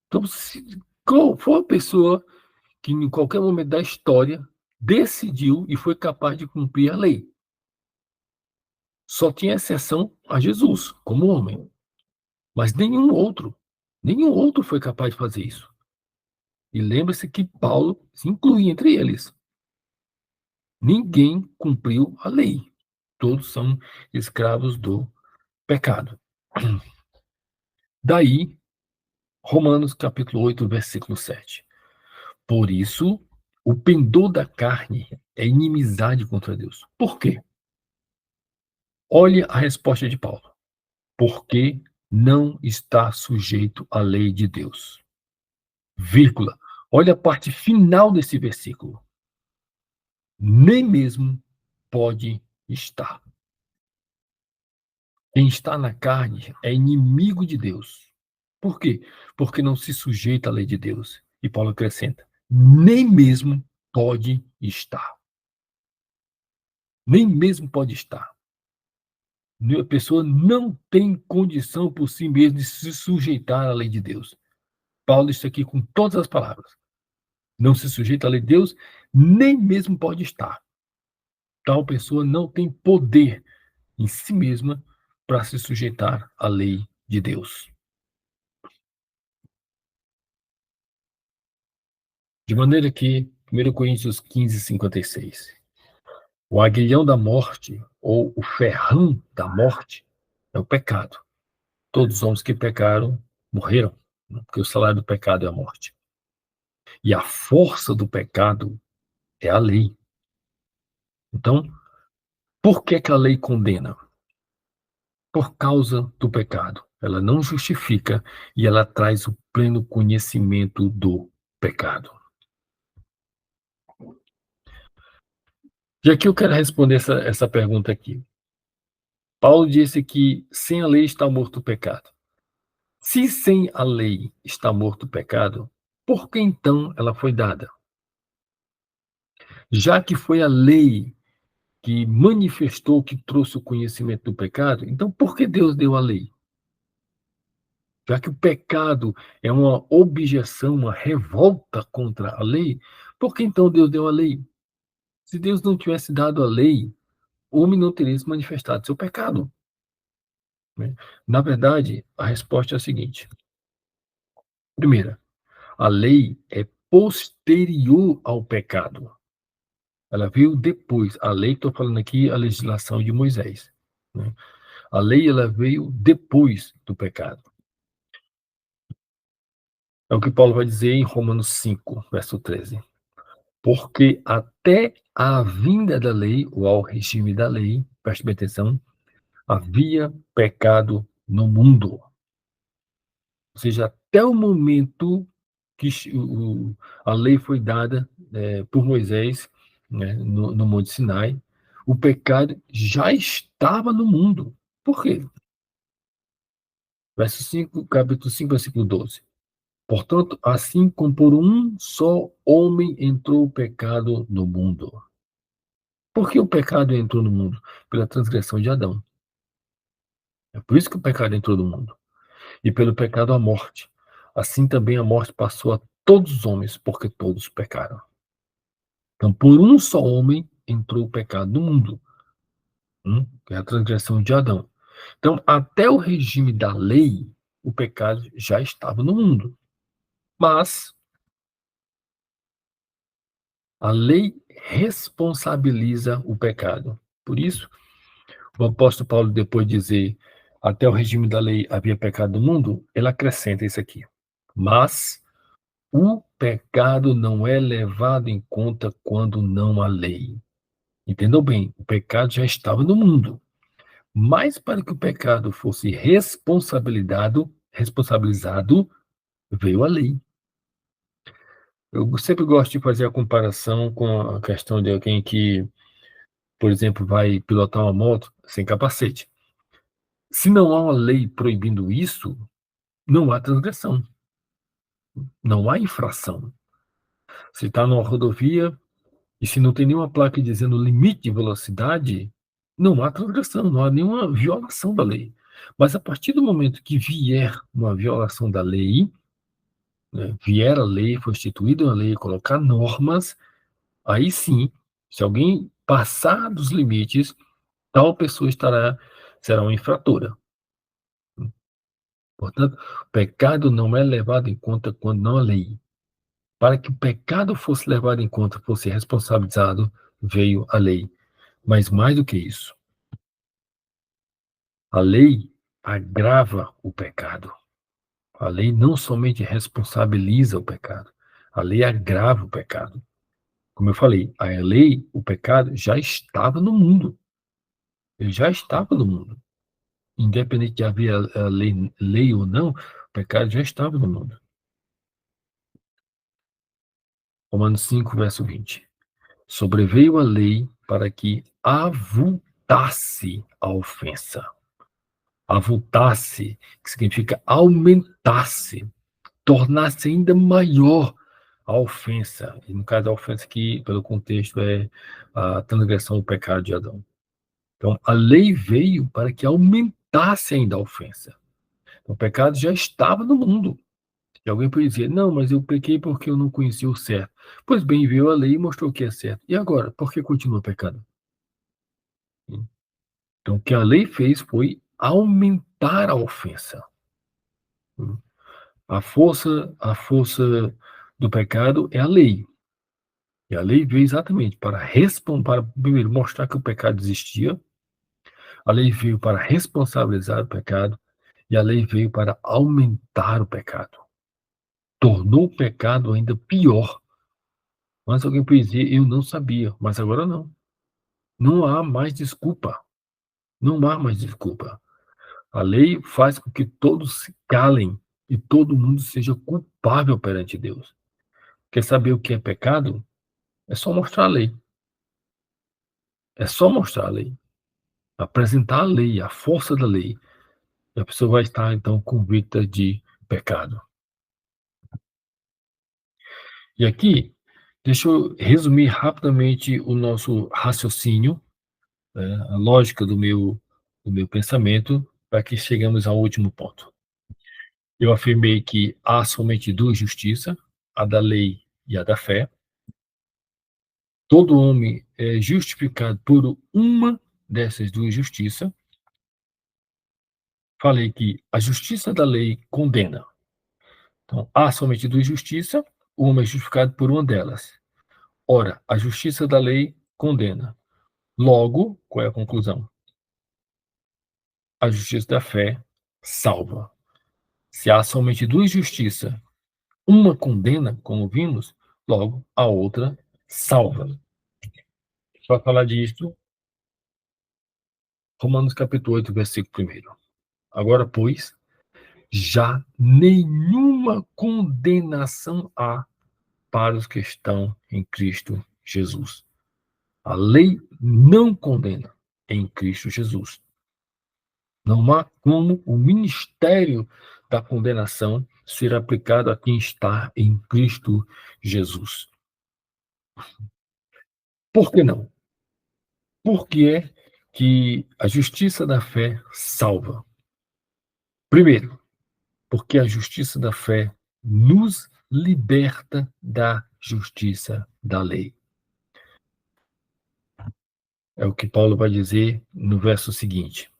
Então, qual for a pessoa que em qualquer momento da história decidiu e foi capaz de cumprir a lei? Só tinha exceção a Jesus, como homem. Mas nenhum outro foi capaz de fazer isso. E lembre-se que Paulo se inclui entre eles. Ninguém cumpriu a lei. Todos são escravos do pecado. Daí, Romanos capítulo 8, versículo 7. Por isso, o pendor da carne é inimizade contra Deus. Por quê? Olhe a resposta de Paulo. Porque não está sujeito à lei de Deus. Vírgula. Olha a parte final desse versículo. Nem mesmo pode estar. Quem está na carne é inimigo de Deus. Por quê? Porque não se sujeita à lei de Deus. E Paulo acrescenta: nem mesmo pode estar. Nem mesmo pode estar. A pessoa não tem condição por si mesma de se sujeitar à lei de Deus. Paulo está aqui com todas as palavras. Não se sujeita à lei de Deus, nem mesmo pode estar. Tal pessoa não tem poder em si mesma para se sujeitar à lei de Deus. De maneira que, 1 Coríntios 15:56, o aguilhão da morte, ou o ferrão da morte, é o pecado. Todos os homens que pecaram morreram, né? Porque o salário do pecado é a morte. E a força do pecado é a lei. Então, por que que a lei condena? Por causa do pecado. Ela não justifica e ela traz o pleno conhecimento do pecado. E aqui eu quero responder essa pergunta aqui. Paulo disse que sem a lei está morto o pecado. Se sem a lei está morto o pecado, por que então ela foi dada? Já que foi a lei que manifestou, que trouxe o conhecimento do pecado, então por que Deus deu a lei? Já que o pecado é uma objeção, uma revolta contra a lei, por que então Deus deu a lei? Se Deus não tivesse dado a lei, o homem não teria se manifestado seu pecado, né? Na verdade, a resposta é a seguinte: primeira, a lei é posterior ao pecado. Ela veio depois. A lei, estou falando aqui, a legislação de Moisés, né? A lei, ela veio depois do pecado. É o que Paulo vai dizer em Romanos 5, verso 13. Porque até a vinda da lei, ou ao regime da lei, preste bem atenção, havia pecado no mundo. Ou seja, até o momento que a lei foi dada por Moisés, né, no Monte Sinai, o pecado já estava no mundo. Por quê? Verso 5, capítulo 5, versículo 12. Portanto, assim como por um só homem entrou o pecado no mundo. Por que o pecado entrou no mundo? Pela transgressão de Adão. É por isso que o pecado entrou no mundo. E pelo pecado a morte. Assim também a morte passou a todos os homens, porque todos pecaram. Então, por um só homem entrou o pecado no mundo, que é a transgressão de Adão. Então, até o regime da lei, o pecado já estava no mundo. Mas a lei responsabiliza o pecado. Por isso, o apóstolo Paulo, depois de dizer até o regime da lei havia pecado no mundo, ele acrescenta isso aqui. Mas o pecado não é levado em conta quando não há lei. Entendeu bem? O pecado já estava no mundo. Mas para que o pecado fosse responsabilizado, veio a lei. Eu sempre gosto de fazer a comparação com a questão de alguém que, por exemplo, vai pilotar uma moto sem capacete. Se não há uma lei proibindo isso, não há transgressão, não há infração. Se está numa rodovia e se não tem nenhuma placa dizendo limite de velocidade, não há transgressão, não há nenhuma violação da lei. Mas a partir do momento que vier uma violação da lei, né, vier a lei, foi instituída uma lei, colocar normas, aí sim, se alguém passar dos limites, tal pessoa será uma infratora. Portanto, o pecado não é levado em conta quando não há lei. Para que o pecado fosse levado em conta, fosse responsabilizado, veio a lei. Mas mais do que isso, a lei agrava o pecado. A lei não somente responsabiliza o pecado, a lei agrava o pecado. Como eu falei, a lei, o pecado já estava no mundo. Ele já estava no mundo. Independente de haver a lei ou não, o pecado já estava no mundo. Romanos 5, verso 20. Sobreveio a lei para que avultasse a ofensa. Avultasse, que significa aumentasse, tornasse ainda maior a ofensa. E no caso, a ofensa aqui, pelo contexto, é a transgressão do pecado de Adão. Então, a lei veio para que aumentasse ainda a ofensa. Então, o pecado já estava no mundo. E alguém pode dizer, não, mas eu pequei porque eu não conhecia o certo. Pois bem, veio a lei e mostrou o que é certo. E agora, por que continua pecando? Então, o que a lei fez foi aumentar a ofensa. A força do pecado é a lei. E a lei veio exatamente para responder, para primeiro mostrar que o pecado existia. A lei veio para responsabilizar o pecado. E a lei veio para aumentar o pecado. Tornou o pecado ainda pior. Mas alguém pode dizer, eu não sabia, mas agora não. Não há mais desculpa. Não há mais desculpa. A lei faz com que todos se calem e todo mundo seja culpável perante Deus. Quer saber o que é pecado? É só mostrar a lei. É só mostrar a lei. Apresentar a lei, a força da lei. E a pessoa vai estar, então, convicta de pecado. E aqui, deixa eu resumir rapidamente o nosso raciocínio, né, a lógica do meu pensamento, para que chegamos ao último ponto. Eu afirmei que há somente duas justiças, a da lei e a da fé. Todo homem é justificado por uma dessas duas justiças. Falei que a justiça da lei condena. Então, há somente duas justiças, o homem é justificado por uma delas. Ora, a justiça da lei condena. Logo, qual é a conclusão? A justiça da fé salva. Se há somente duas justiças, uma condena, como vimos, logo a outra salva. Para falar disso, Romanos capítulo 8, versículo 1. Agora, pois, já nenhuma condenação há para os que estão em Cristo Jesus. A lei não condena em Cristo Jesus. Não há como o ministério da condenação ser aplicado a quem está em Cristo Jesus. Por que não? Por que é que a justiça da fé salva? Primeiro, porque a justiça da fé nos liberta da justiça da lei. É o que Paulo vai dizer no verso seguinte.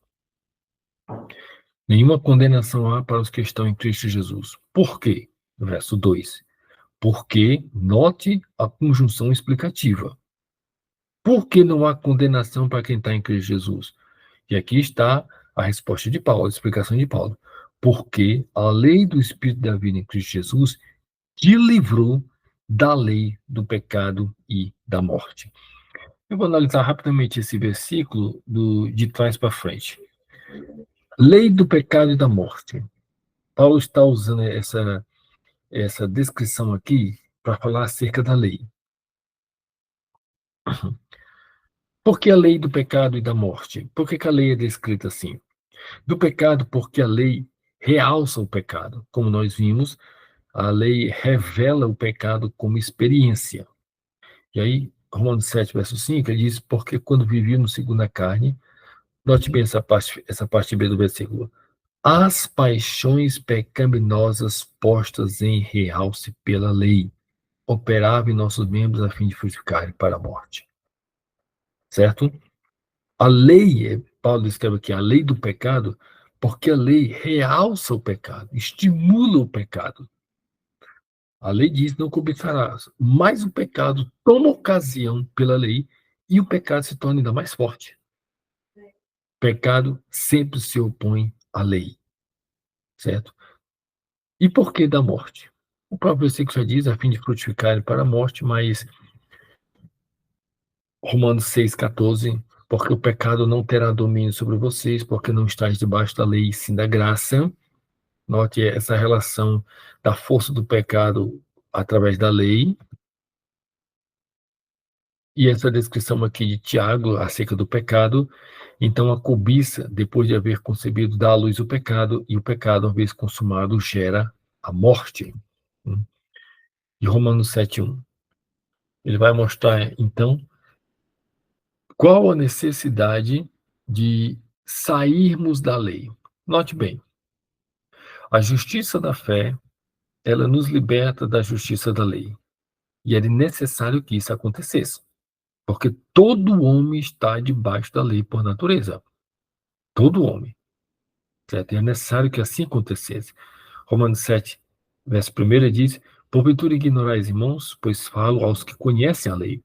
Nenhuma condenação há para os que estão em Cristo Jesus. Por quê? Verso 2. Porque, note a conjunção explicativa. Por que não há condenação para quem está em Cristo Jesus? E aqui está a resposta de Paulo, a explicação de Paulo. Porque a lei do Espírito da vida em Cristo Jesus te livrou da lei do pecado e da morte. Eu vou analisar rapidamente esse versículo de trás para frente. Lei do pecado e da morte. Paulo está usando essa descrição aqui para falar acerca da lei. Por que a lei do pecado e da morte? Por que a lei é descrita assim? Do pecado, porque a lei realça o pecado. Como nós vimos, a lei revela o pecado como experiência. E aí, Romanos 7, verso 5, ele diz, porque quando vivíamos segundo a carne, note bem essa parte B do versículo, as paixões pecaminosas postas em realce pela lei, operavam em nossos membros a fim de frutificarem para a morte. Certo? A lei, Paulo escreve aqui, a lei do pecado, porque a lei realça o pecado, estimula o pecado. A lei diz, não cobiçarás, mas o pecado toma ocasião pela lei e o pecado se torna ainda mais forte. O pecado sempre se opõe à lei, certo? E por que da morte? O próprio versículo já diz, a fim de frutificarem para a morte, mas Romanos 6,14, porque o pecado não terá domínio sobre vocês, porque não estáis debaixo da lei, sim da graça. Note essa relação da força do pecado através da lei. E essa descrição aqui de Tiago acerca do pecado. Então, a cobiça, depois de haver concebido, dá à luz o pecado, e o pecado, uma vez consumado, gera a morte. De Romanos 7,1. Ele vai mostrar, então, qual a necessidade de sairmos da lei. Note bem, a justiça da fé, ela nos liberta da justiça da lei. E era necessário que isso acontecesse, porque todo homem está debaixo da lei por natureza. Todo homem. Certo? E é necessário que assim acontecesse. Romanos 7, verso 1 diz: porventura ignorais, irmãos, pois falo aos que conhecem a lei,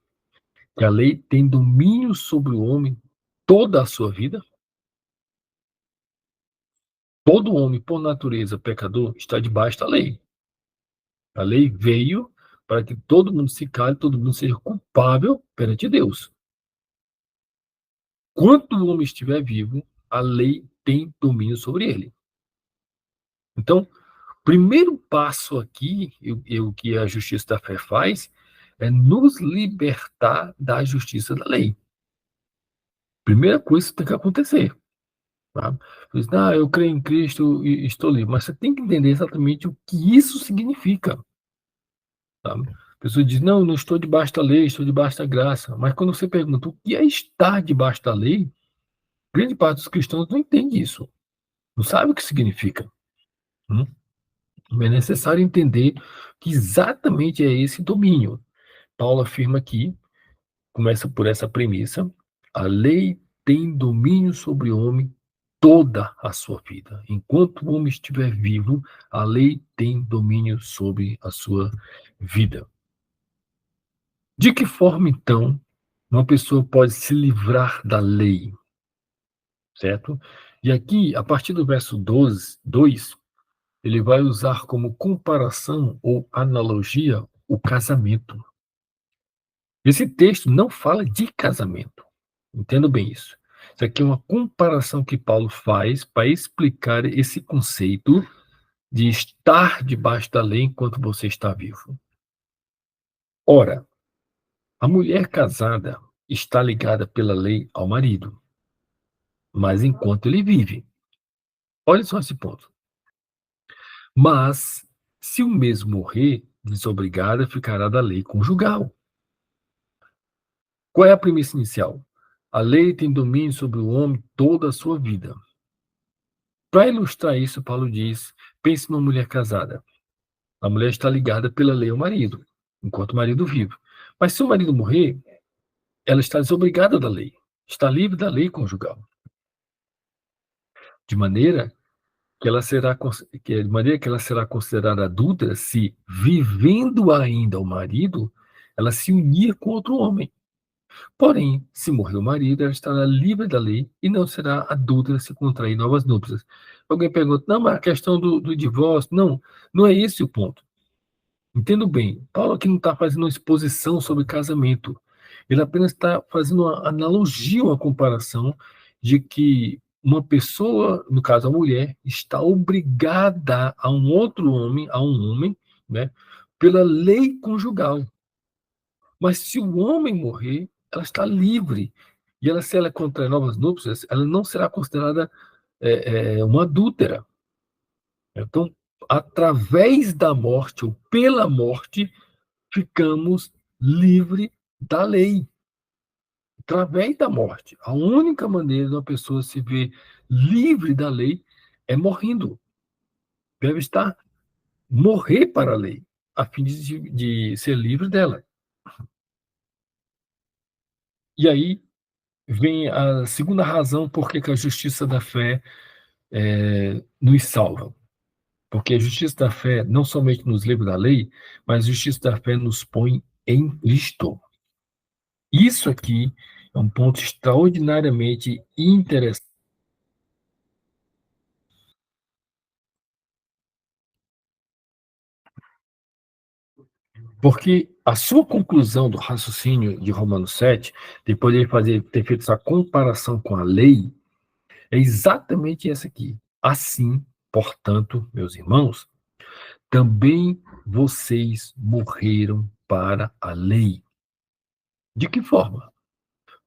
que a lei tem domínio sobre o homem toda a sua vida. Todo homem, por natureza pecador, está debaixo da lei. A lei veio para que todo mundo se cale, todo mundo seja culpável perante Deus. Enquanto o homem estiver vivo, a lei tem domínio sobre ele. Então, o primeiro passo aqui, o que a justiça da fé faz, é nos libertar da justiça da lei. Primeira coisa que tem que acontecer. Tá? Você diz, eu creio em Cristo e estou livre. Mas você tem que entender exatamente o que isso significa. Tá? A pessoa diz, não estou debaixo da lei, estou debaixo da graça. Mas quando você pergunta o que é estar debaixo da lei, grande parte dos cristãos não entende isso. Não sabe o que significa. É necessário entender que exatamente é esse domínio. Paulo afirma aqui, começa por essa premissa: a lei tem domínio sobre o homem toda a sua vida. Enquanto o homem estiver vivo, a lei tem domínio sobre a sua vida. De que forma, então, uma pessoa pode se livrar da lei? Certo? E aqui, a partir do verso 2, ele vai usar como comparação ou analogia o casamento. Esse texto não fala de casamento. Entendo bem isso. Isso aqui é uma comparação que Paulo faz para explicar esse conceito de estar debaixo da lei enquanto você está vivo. Ora, a mulher casada está ligada pela lei ao marido, mas enquanto ele vive. Olha só esse ponto. Mas, se o mesmo morrer, desobrigada ficará da lei conjugal. Qual é a premissa inicial? A lei tem domínio sobre o homem toda a sua vida. Para ilustrar isso, Paulo diz: pense numa mulher casada. A mulher está ligada pela lei ao marido, enquanto o marido vive. Mas se o marido morrer, ela está desobrigada da lei, está livre da lei conjugal. De maneira que ela será considerada adúltera se, vivendo ainda o marido, ela se unir com outro homem. Porém, se morrer o marido, ela estará livre da lei e não será adúltera se contrair novas núpcias. Alguém pergunta, não, mas a questão do divórcio, não é esse o ponto. Entendo bem, Paulo aqui não está fazendo uma exposição sobre casamento. Ele apenas está fazendo uma analogia, uma comparação de que uma pessoa, no caso a mulher, está obrigada a um outro homem, né, pela lei conjugal. Mas se o homem morrer, ela está livre. E ela, se ela contrair novas núpcias, ela não será considerada uma adúltera. Então, através da morte, ou pela morte, ficamos livres da lei. Através da morte. A única maneira de uma pessoa se ver livre da lei é morrendo. Deve morrer para a lei, a fim de ser livre dela. E aí vem a segunda razão por que a justiça da fé nos salva. Porque a justiça da fé não somente nos livra da lei, mas a justiça da fé nos põe em Cristo. Isso aqui é um ponto extraordinariamente interessante. Porque a sua conclusão do raciocínio de Romanos 7, depois de ele ter feito essa comparação com a lei, é exatamente essa aqui. Assim, portanto, meus irmãos, também vocês morreram para a lei. De que forma?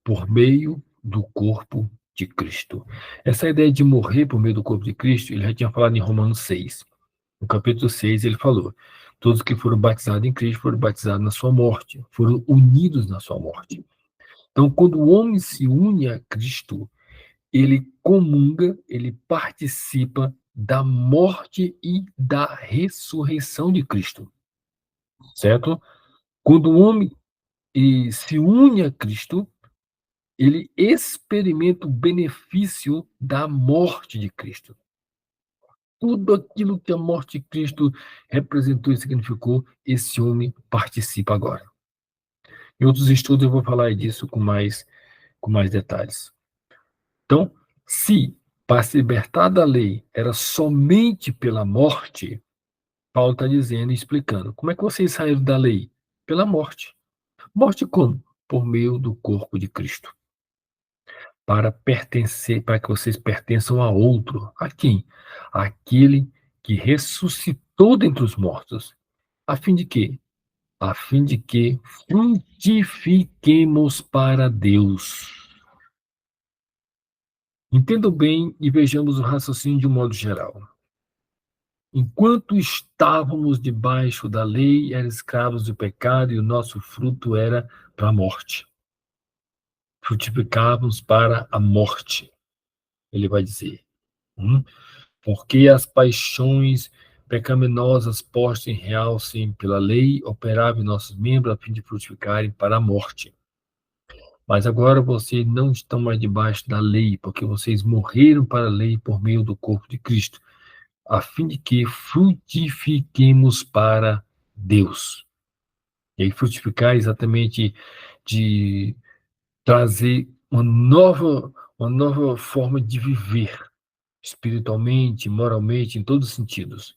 Por meio do corpo de Cristo. Essa ideia de morrer por meio do corpo de Cristo, ele já tinha falado em Romanos 6. No capítulo 6, ele falou: todos que foram batizados em Cristo foram batizados na sua morte, foram unidos na sua morte. Então, quando o homem se une a Cristo, ele comunga, ele participa da morte e da ressurreição de Cristo, certo? Quando o homem se une a Cristo, ele experimenta o benefício da morte de Cristo. Tudo aquilo que a morte de Cristo representou e significou, esse homem participa agora. Em outros estudos eu vou falar disso com mais detalhes. Então, se para se libertar da lei era somente pela morte, Paulo está dizendo e explicando. Como é que vocês saíram da lei? Pela morte. Morte como? Por meio do corpo de Cristo. Para pertencer, para que vocês pertençam a outro. A quem? Aquele que ressuscitou dentre os mortos. A fim de quê? A fim de que frutifiquemos para Deus. Entendam bem e vejamos o raciocínio de um modo geral. Enquanto estávamos debaixo da lei, éramos escravos do pecado e o nosso fruto era para a morte. Frutificávamos para a morte, ele vai dizer. Porque as paixões pecaminosas postas em realce pela lei operavam em nossos membros a fim de frutificarem para a morte. Mas agora vocês não estão mais debaixo da lei, porque vocês morreram para a lei por meio do corpo de Cristo, a fim de que frutifiquemos para Deus. E aí frutificar é exatamente de trazer uma nova forma de viver, espiritualmente, moralmente, em todos os sentidos.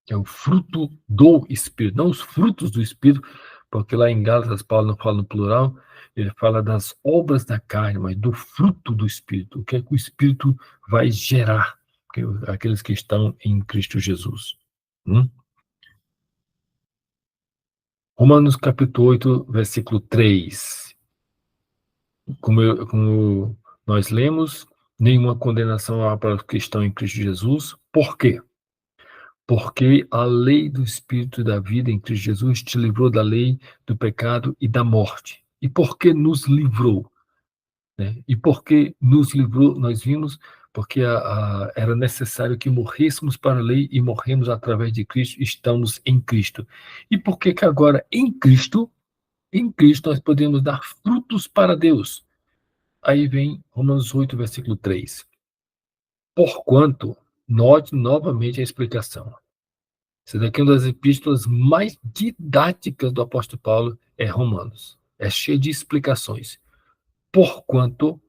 É o fruto do Espírito, não os frutos do Espírito, porque lá em Gálatas Paulo não fala no plural, ele fala das obras da carne, mas do fruto do Espírito, o que é que o Espírito vai gerar, aqueles que estão em Cristo Jesus. Romanos capítulo 8, versículo 3. Como nós lemos, nenhuma condenação há para os que estão em Cristo Jesus. Por quê? Porque a lei do Espírito da vida em Cristo Jesus te livrou da lei do pecado e da morte. E por que nos livrou? E por que nos livrou? Nós vimos porque era necessário que morrêssemos para a lei e morremos através de Cristo, estamos em Cristo. E por que agora em Cristo nós podemos dar frutos para Deus? Aí vem Romanos 8, versículo 3. Porquanto, note novamente a explicação. Essa daqui é uma das epístolas mais didáticas do apóstolo Paulo, é Romanos. É cheio de explicações. Porquanto,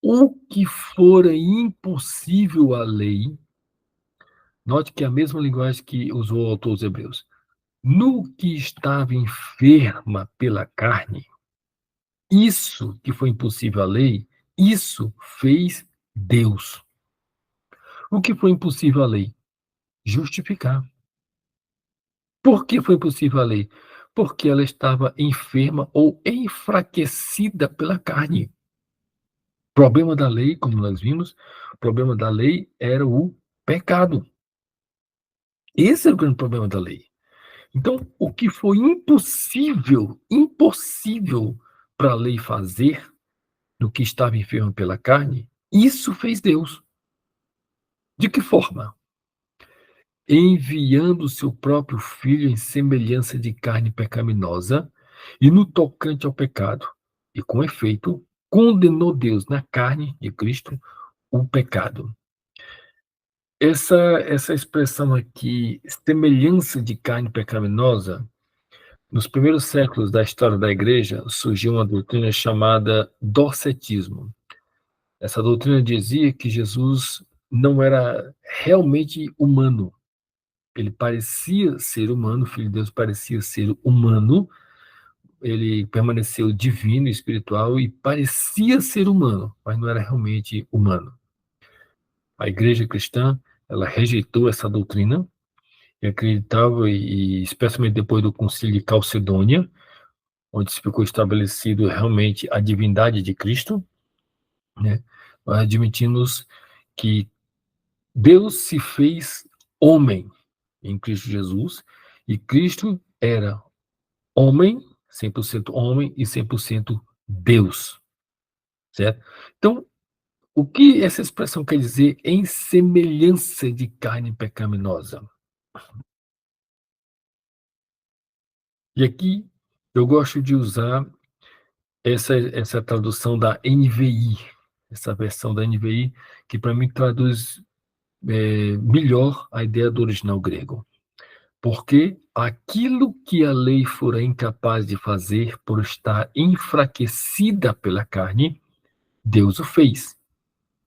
o que fora impossível à lei, note que é a mesma linguagem que usou o autor dos Hebreus, no que estava enferma pela carne, isso que foi impossível à lei, isso fez Deus. O que foi impossível à lei? Justificar. Por que foi impossível à lei? Porque ela estava enferma ou enfraquecida pela carne. O problema da lei, como nós vimos, o problema da lei era o pecado. Esse era o grande problema da lei. Então, o que foi impossível para a lei fazer, do que estava enfermo pela carne, isso fez Deus. De que forma? Enviando o seu próprio Filho em semelhança de carne pecaminosa, e no tocante ao pecado, e com efeito, condenou Deus na carne de Cristo o pecado. Essa expressão aqui, semelhança de carne pecaminosa, nos primeiros séculos da história da igreja, surgiu uma doutrina chamada docetismo. Essa doutrina dizia que Jesus não era realmente humano. Ele parecia ser humano, o Filho de Deus parecia ser humano, ele permaneceu divino, espiritual e parecia ser humano, mas não era realmente humano. A igreja cristã, ela rejeitou essa doutrina e acreditava, e especialmente depois do concílio de Calcedônia, onde se ficou estabelecido realmente a divindade de Cristo, nós admitimos que Deus se fez homem em Cristo Jesus, e Cristo era homem, 100% homem e 100% Deus. certo? Então, o que essa expressão quer dizer em semelhança de carne pecaminosa? E aqui eu gosto de usar essa tradução da NVI, essa versão da NVI, que para mim traduz melhor a ideia do original grego. Porque aquilo que a lei fora incapaz de fazer por estar enfraquecida pela carne, Deus o fez.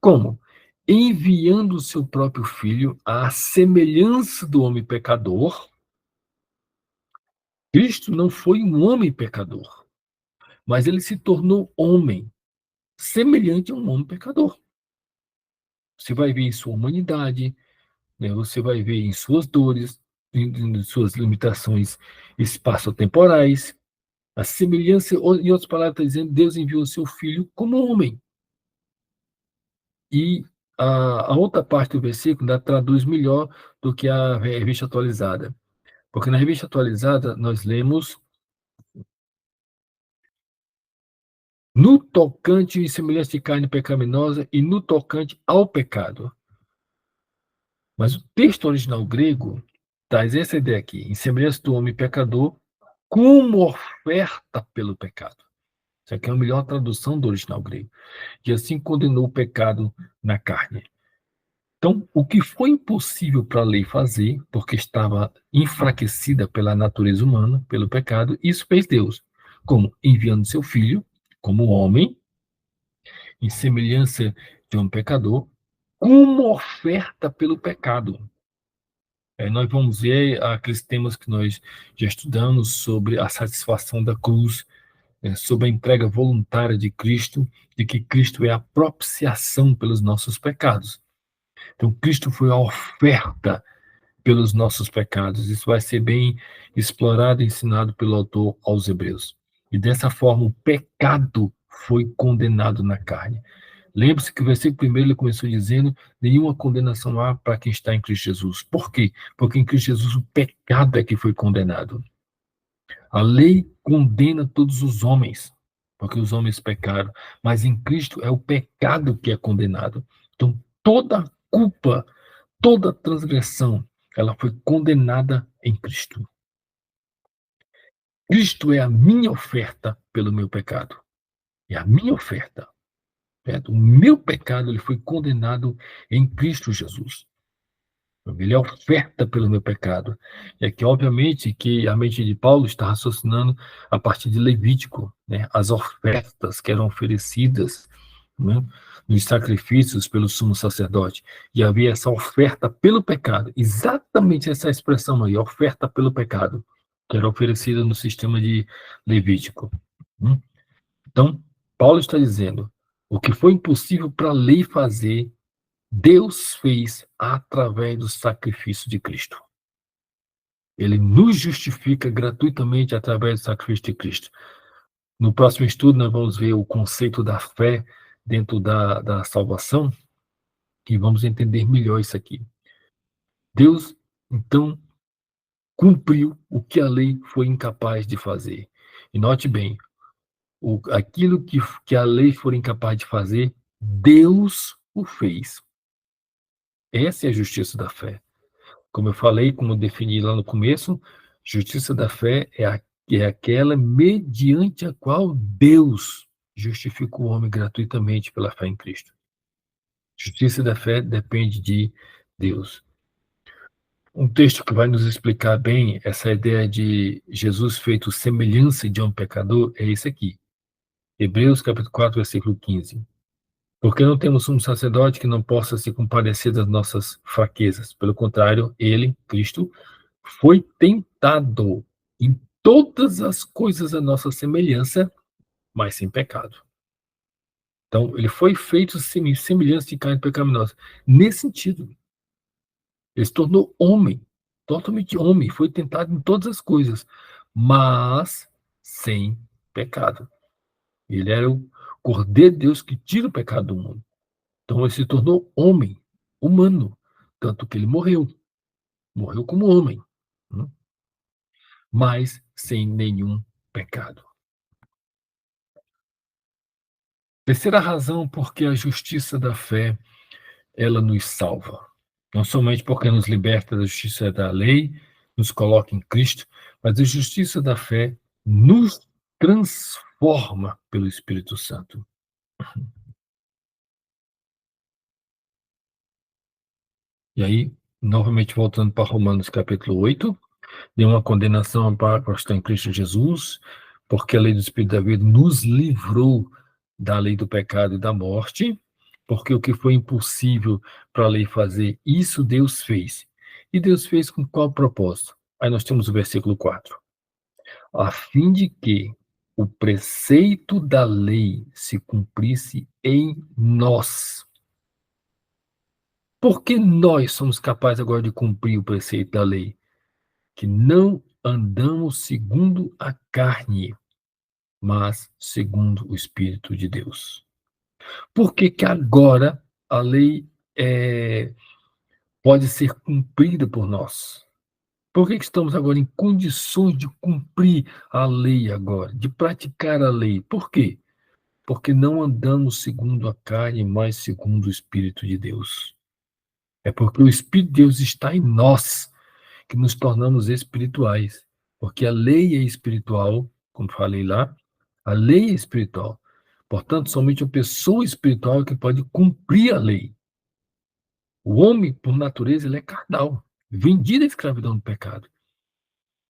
Como? Enviando o seu próprio filho à semelhança do homem pecador. Cristo não foi um homem pecador, mas ele se tornou homem, semelhante a um homem pecador. Você vai ver em sua humanidade, né? Você vai ver em suas dores, em suas limitações espaço-temporais. A semelhança, em outras palavras, está dizendo, Deus enviou o seu filho como homem. E a outra parte do versículo ainda traduz melhor do que a revista atualizada. Porque na revista atualizada nós lemos no tocante e semelhança de carne pecaminosa e no tocante ao pecado. Mas o texto original grego traz essa ideia aqui, em semelhança do homem pecador, como oferta pelo pecado. Isso aqui é a melhor tradução do original grego. E assim condenou o pecado na carne. Então, o que foi impossível para a lei fazer, porque estava enfraquecida pela natureza humana, pelo pecado, isso fez Deus. Como? Enviando seu filho, como homem, em semelhança de um pecador, como oferta pelo pecado. Nós vamos ver aqueles temas que nós já estudamos sobre a satisfação da cruz, sobre a entrega voluntária de Cristo, de que Cristo é a propiciação pelos nossos pecados. Então, Cristo foi a oferta pelos nossos pecados. Isso vai ser bem explorado e ensinado pelo autor aos Hebreus. E dessa forma, o pecado foi condenado na carne. Lembre-se que o versículo primeiro ele começou dizendo: nenhuma condenação há para quem está em Cristo Jesus. Por quê? Porque em Cristo Jesus o pecado é que foi condenado. A lei condena todos os homens, porque os homens pecaram, mas em Cristo é o pecado que é condenado. Então, toda culpa, toda transgressão, ela foi condenada em Cristo. Cristo é a minha oferta pelo meu pecado. É a minha oferta. Certo? O meu pecado ele foi condenado em Cristo Jesus. Ele é oferta pelo meu pecado. E aqui, obviamente, que a mente de Paulo está raciocinando a partir de Levítico, né? As ofertas que eram oferecidas, né? Nos sacrifícios pelo sumo sacerdote. E havia essa oferta pelo pecado. Exatamente essa expressão aí, oferta pelo pecado, que era oferecida no sistema de Levítico. Hum? Então, Paulo está dizendo, o que foi impossível para a lei fazer, Deus fez através do sacrifício de Cristo. Ele nos justifica gratuitamente através do sacrifício de Cristo. No próximo estudo, nós vamos ver o conceito da fé dentro da salvação e vamos entender melhor isso aqui. Deus, então, cumpriu o que a lei foi incapaz de fazer. E note bem, aquilo que a lei for incapaz de fazer, Deus o fez. Essa é a justiça da fé. Como eu falei, como eu defini lá no começo, justiça da fé é aquela mediante a qual Deus justifica o homem gratuitamente pela fé em Cristo. Justiça da fé depende de Deus. Um texto que vai nos explicar bem essa ideia de Jesus feito semelhança de um pecador é esse aqui. Hebreus capítulo 4, versículo 15. Porque não temos um sacerdote que não possa se compadecer das nossas fraquezas. Pelo contrário, ele, Cristo, foi tentado em todas as coisas a nossa semelhança, mas sem pecado. Então, ele foi feito semelhança de carne pecaminosa. Nesse sentido, ele se tornou homem, totalmente homem, foi tentado em todas as coisas, mas sem pecado. Ele era o Cordeiro de Deus que tira o pecado do mundo. Então, ele se tornou homem, humano, tanto que ele morreu como homem, né? Mas sem nenhum pecado. Terceira razão, porque a justiça da fé, ela nos salva. Não somente porque nos liberta da justiça da lei, nos coloca em Cristo, mas a justiça da fé nos transforma pelo Espírito Santo. E aí, novamente voltando para Romanos capítulo 8, nenhuma condenação para os que estão em Cristo Jesus, porque a lei do Espírito da vida nos livrou da lei do pecado e da morte, porque o que foi impossível para a lei fazer, isso Deus fez. E Deus fez com qual propósito? Aí nós temos o versículo 4. A fim de que o preceito da lei se cumprisse em nós. Por que nós somos capazes agora de cumprir o preceito da lei? Que não andamos segundo a carne, mas segundo o Espírito de Deus. Por que que agora a lei pode ser cumprida por nós? Por que que estamos agora em condições de cumprir a lei agora, de praticar a lei? Por quê? Porque não andamos segundo a carne, mas segundo o Espírito de Deus. É porque o Espírito de Deus está em nós que nos tornamos espirituais. Porque a lei é espiritual, como falei lá, a lei é espiritual. Portanto, somente uma pessoa espiritual é que pode cumprir a lei. O homem, por natureza, ele é carnal, vendido à escravidão do pecado.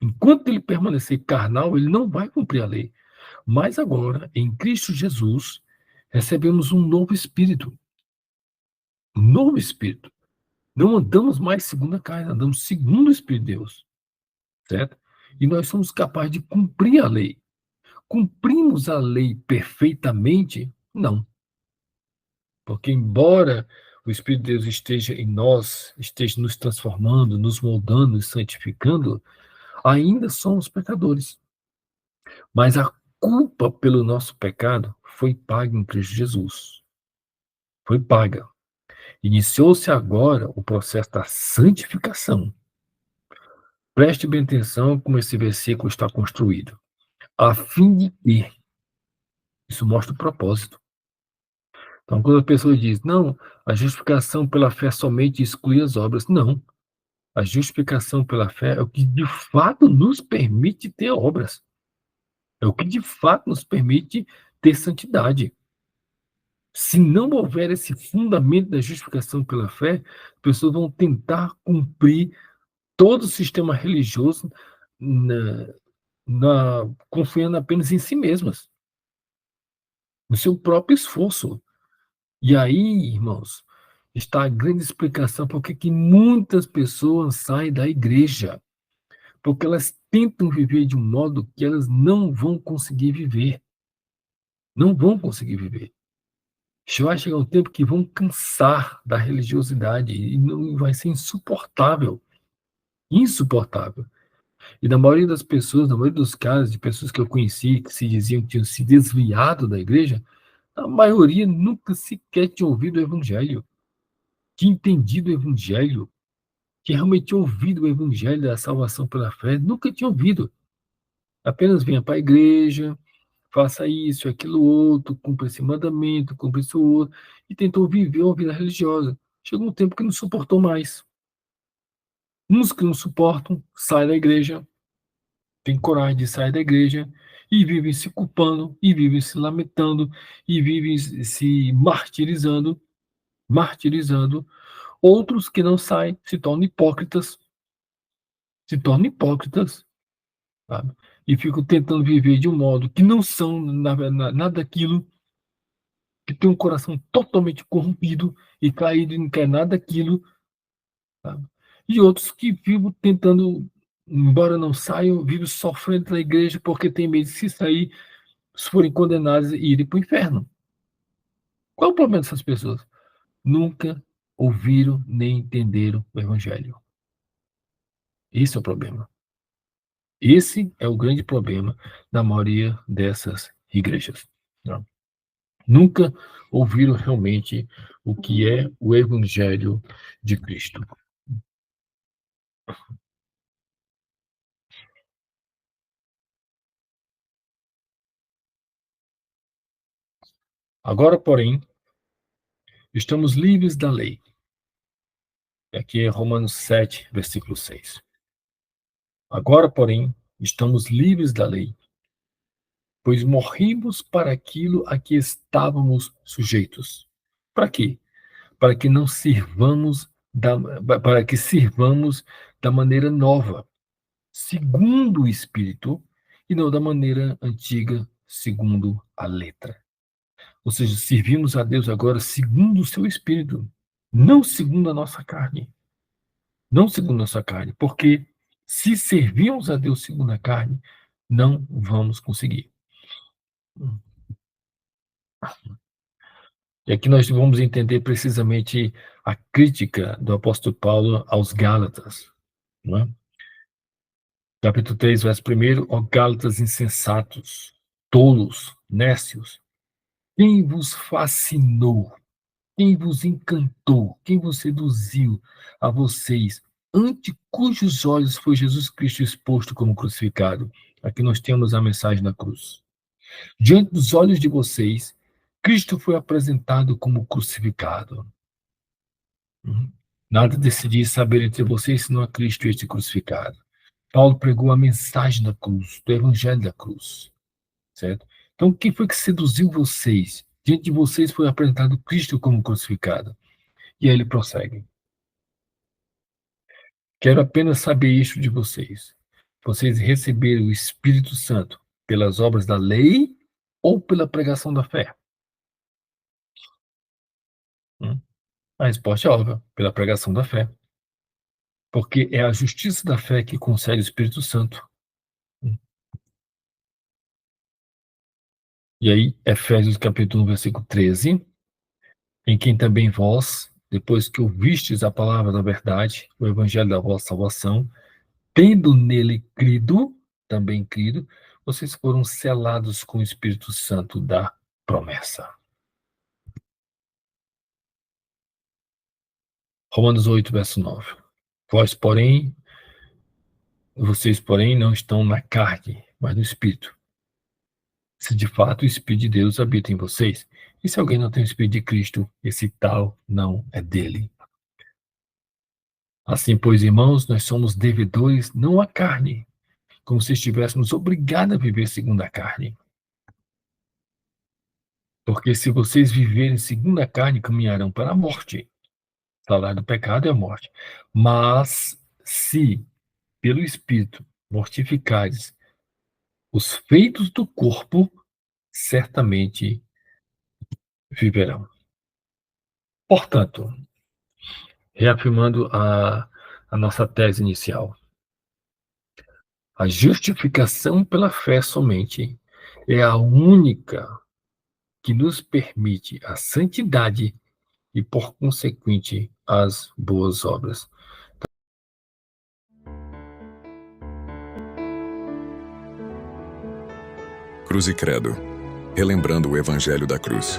Enquanto ele permanecer carnal, ele não vai cumprir a lei. Mas agora, em Cristo Jesus, recebemos um novo espírito. Um novo espírito. Não andamos mais segundo a carne, andamos segundo o Espírito de Deus, certo? E nós somos capazes de cumprir a lei. Cumprimos a lei perfeitamente? Não, porque embora o Espírito de Deus esteja em nós, esteja nos transformando, nos moldando, nos santificando, ainda somos pecadores. Mas a culpa pelo nosso pecado foi paga em Cristo Jesus. Foi paga. Iniciou-se agora o processo da santificação. Preste bem atenção como esse versículo está construído. A fim de que, isso mostra o propósito. Então, quando a pessoa diz, não, a justificação pela fé somente exclui as obras. Não. A justificação pela fé é o que de fato nos permite ter obras. É o que de fato nos permite ter santidade. Se não houver esse fundamento da justificação pela fé, as pessoas vão tentar cumprir todo o sistema religioso na, confiando apenas em si mesmas, no seu próprio esforço. E aí, irmãos, está a grande explicação por que muitas pessoas saem da igreja, porque elas tentam viver de um modo que elas não vão conseguir viver, não vão conseguir viver. Vai chegar um tempo que vão cansar da religiosidade e não vai ser insuportável, insuportável. E na maioria das pessoas, na maioria dos casos de pessoas que eu conheci que se diziam que tinham se desviado da igreja, a maioria nunca sequer tinha ouvido o evangelho, tinha entendido o evangelho, que realmente tinha ouvido o evangelho da salvação pela fé, nunca tinha ouvido. Apenas vinha para a igreja, faça isso, aquilo outro, cumpra esse mandamento, cumpra isso outro, e tentou viver uma vida religiosa. Chegou um tempo que não suportou mais. Uns que não suportam, saem da igreja, têm coragem de sair da igreja, e vivem se culpando, e vivem se lamentando, e vivem se martirizando, martirizando. Outros que não saem se tornam hipócritas, sabe? E ficam tentando viver de um modo que não são nada daquilo, que tem um coração totalmente corrompido e caído e não quer nada daquilo, sabe? E outros que vivem tentando, embora não saiam, vivem sofrendo na igreja porque tem medo de se sair, se forem condenados e irem para o inferno. Qual é o problema dessas pessoas? Nunca ouviram nem entenderam o evangelho. Esse é o problema. Esse é o grande problema da maioria dessas igrejas. Tá? Nunca ouviram realmente o que é o Evangelho de Cristo. Agora, porém, estamos livres da lei. Aqui é Romanos 7, versículo 6. Agora, porém, estamos livres da lei, pois morrimos para aquilo a que estávamos sujeitos. Para quê? Para que não sirvamos para que sirvamos da maneira nova, segundo o Espírito, e não da maneira antiga, segundo a letra. Ou seja, servimos a Deus agora segundo o seu Espírito, não segundo a nossa carne. Não segundo a nossa carne, porque se servirmos a Deus segundo a carne, não vamos conseguir. E aqui nós vamos entender precisamente a crítica do apóstolo Paulo aos Gálatas, não é? Capítulo 3, verso 1, ó Gálatas insensatos, tolos, nécios, quem vos fascinou, quem vos encantou, quem vos seduziu a vocês, ante cujos olhos foi Jesus Cristo exposto como crucificado? Aqui nós temos a mensagem da cruz. Diante dos olhos de vocês, Cristo foi apresentado como crucificado. Nada decidi saber entre vocês senão a Cristo e este crucificado. Paulo pregou a mensagem da cruz, do evangelho da cruz, certo? Então, quem foi que seduziu vocês? Diante de vocês foi apresentado Cristo como crucificado. E aí ele prossegue. Quero apenas saber isso de vocês. Vocês receberam o Espírito Santo pelas obras da lei ou pela pregação da fé? Hum? A resposta é óbvia, pela pregação da fé. Porque é a justiça da fé que concede o Espírito Santo. E aí, Efésios capítulo 1, versículo 13, em quem também vós, depois que ouvistes a palavra da verdade, o evangelho da vossa salvação, tendo nele crido, também crido, vocês foram selados com o Espírito Santo da promessa. Romanos 8, verso 9. Vós, porém, vocês, porém, não estão na carne, mas no Espírito. Se de fato o Espírito de Deus habita em vocês. E se alguém não tem o Espírito de Cristo, esse tal não é dele. Assim, pois, irmãos, nós somos devedores não à carne, como se estivéssemos obrigados a viver segundo a carne. Porque se vocês viverem segundo a carne, caminharão para a morte. O salário do pecado é a morte. Mas se, pelo Espírito, mortificares os feitos do corpo, certamente viverão. Portanto, reafirmando a nossa tese inicial, a justificação pela fé somente é a única que nos permite a santidade e, por consequente, as boas obras. Cruz e Credo. Relembrando o Evangelho da Cruz.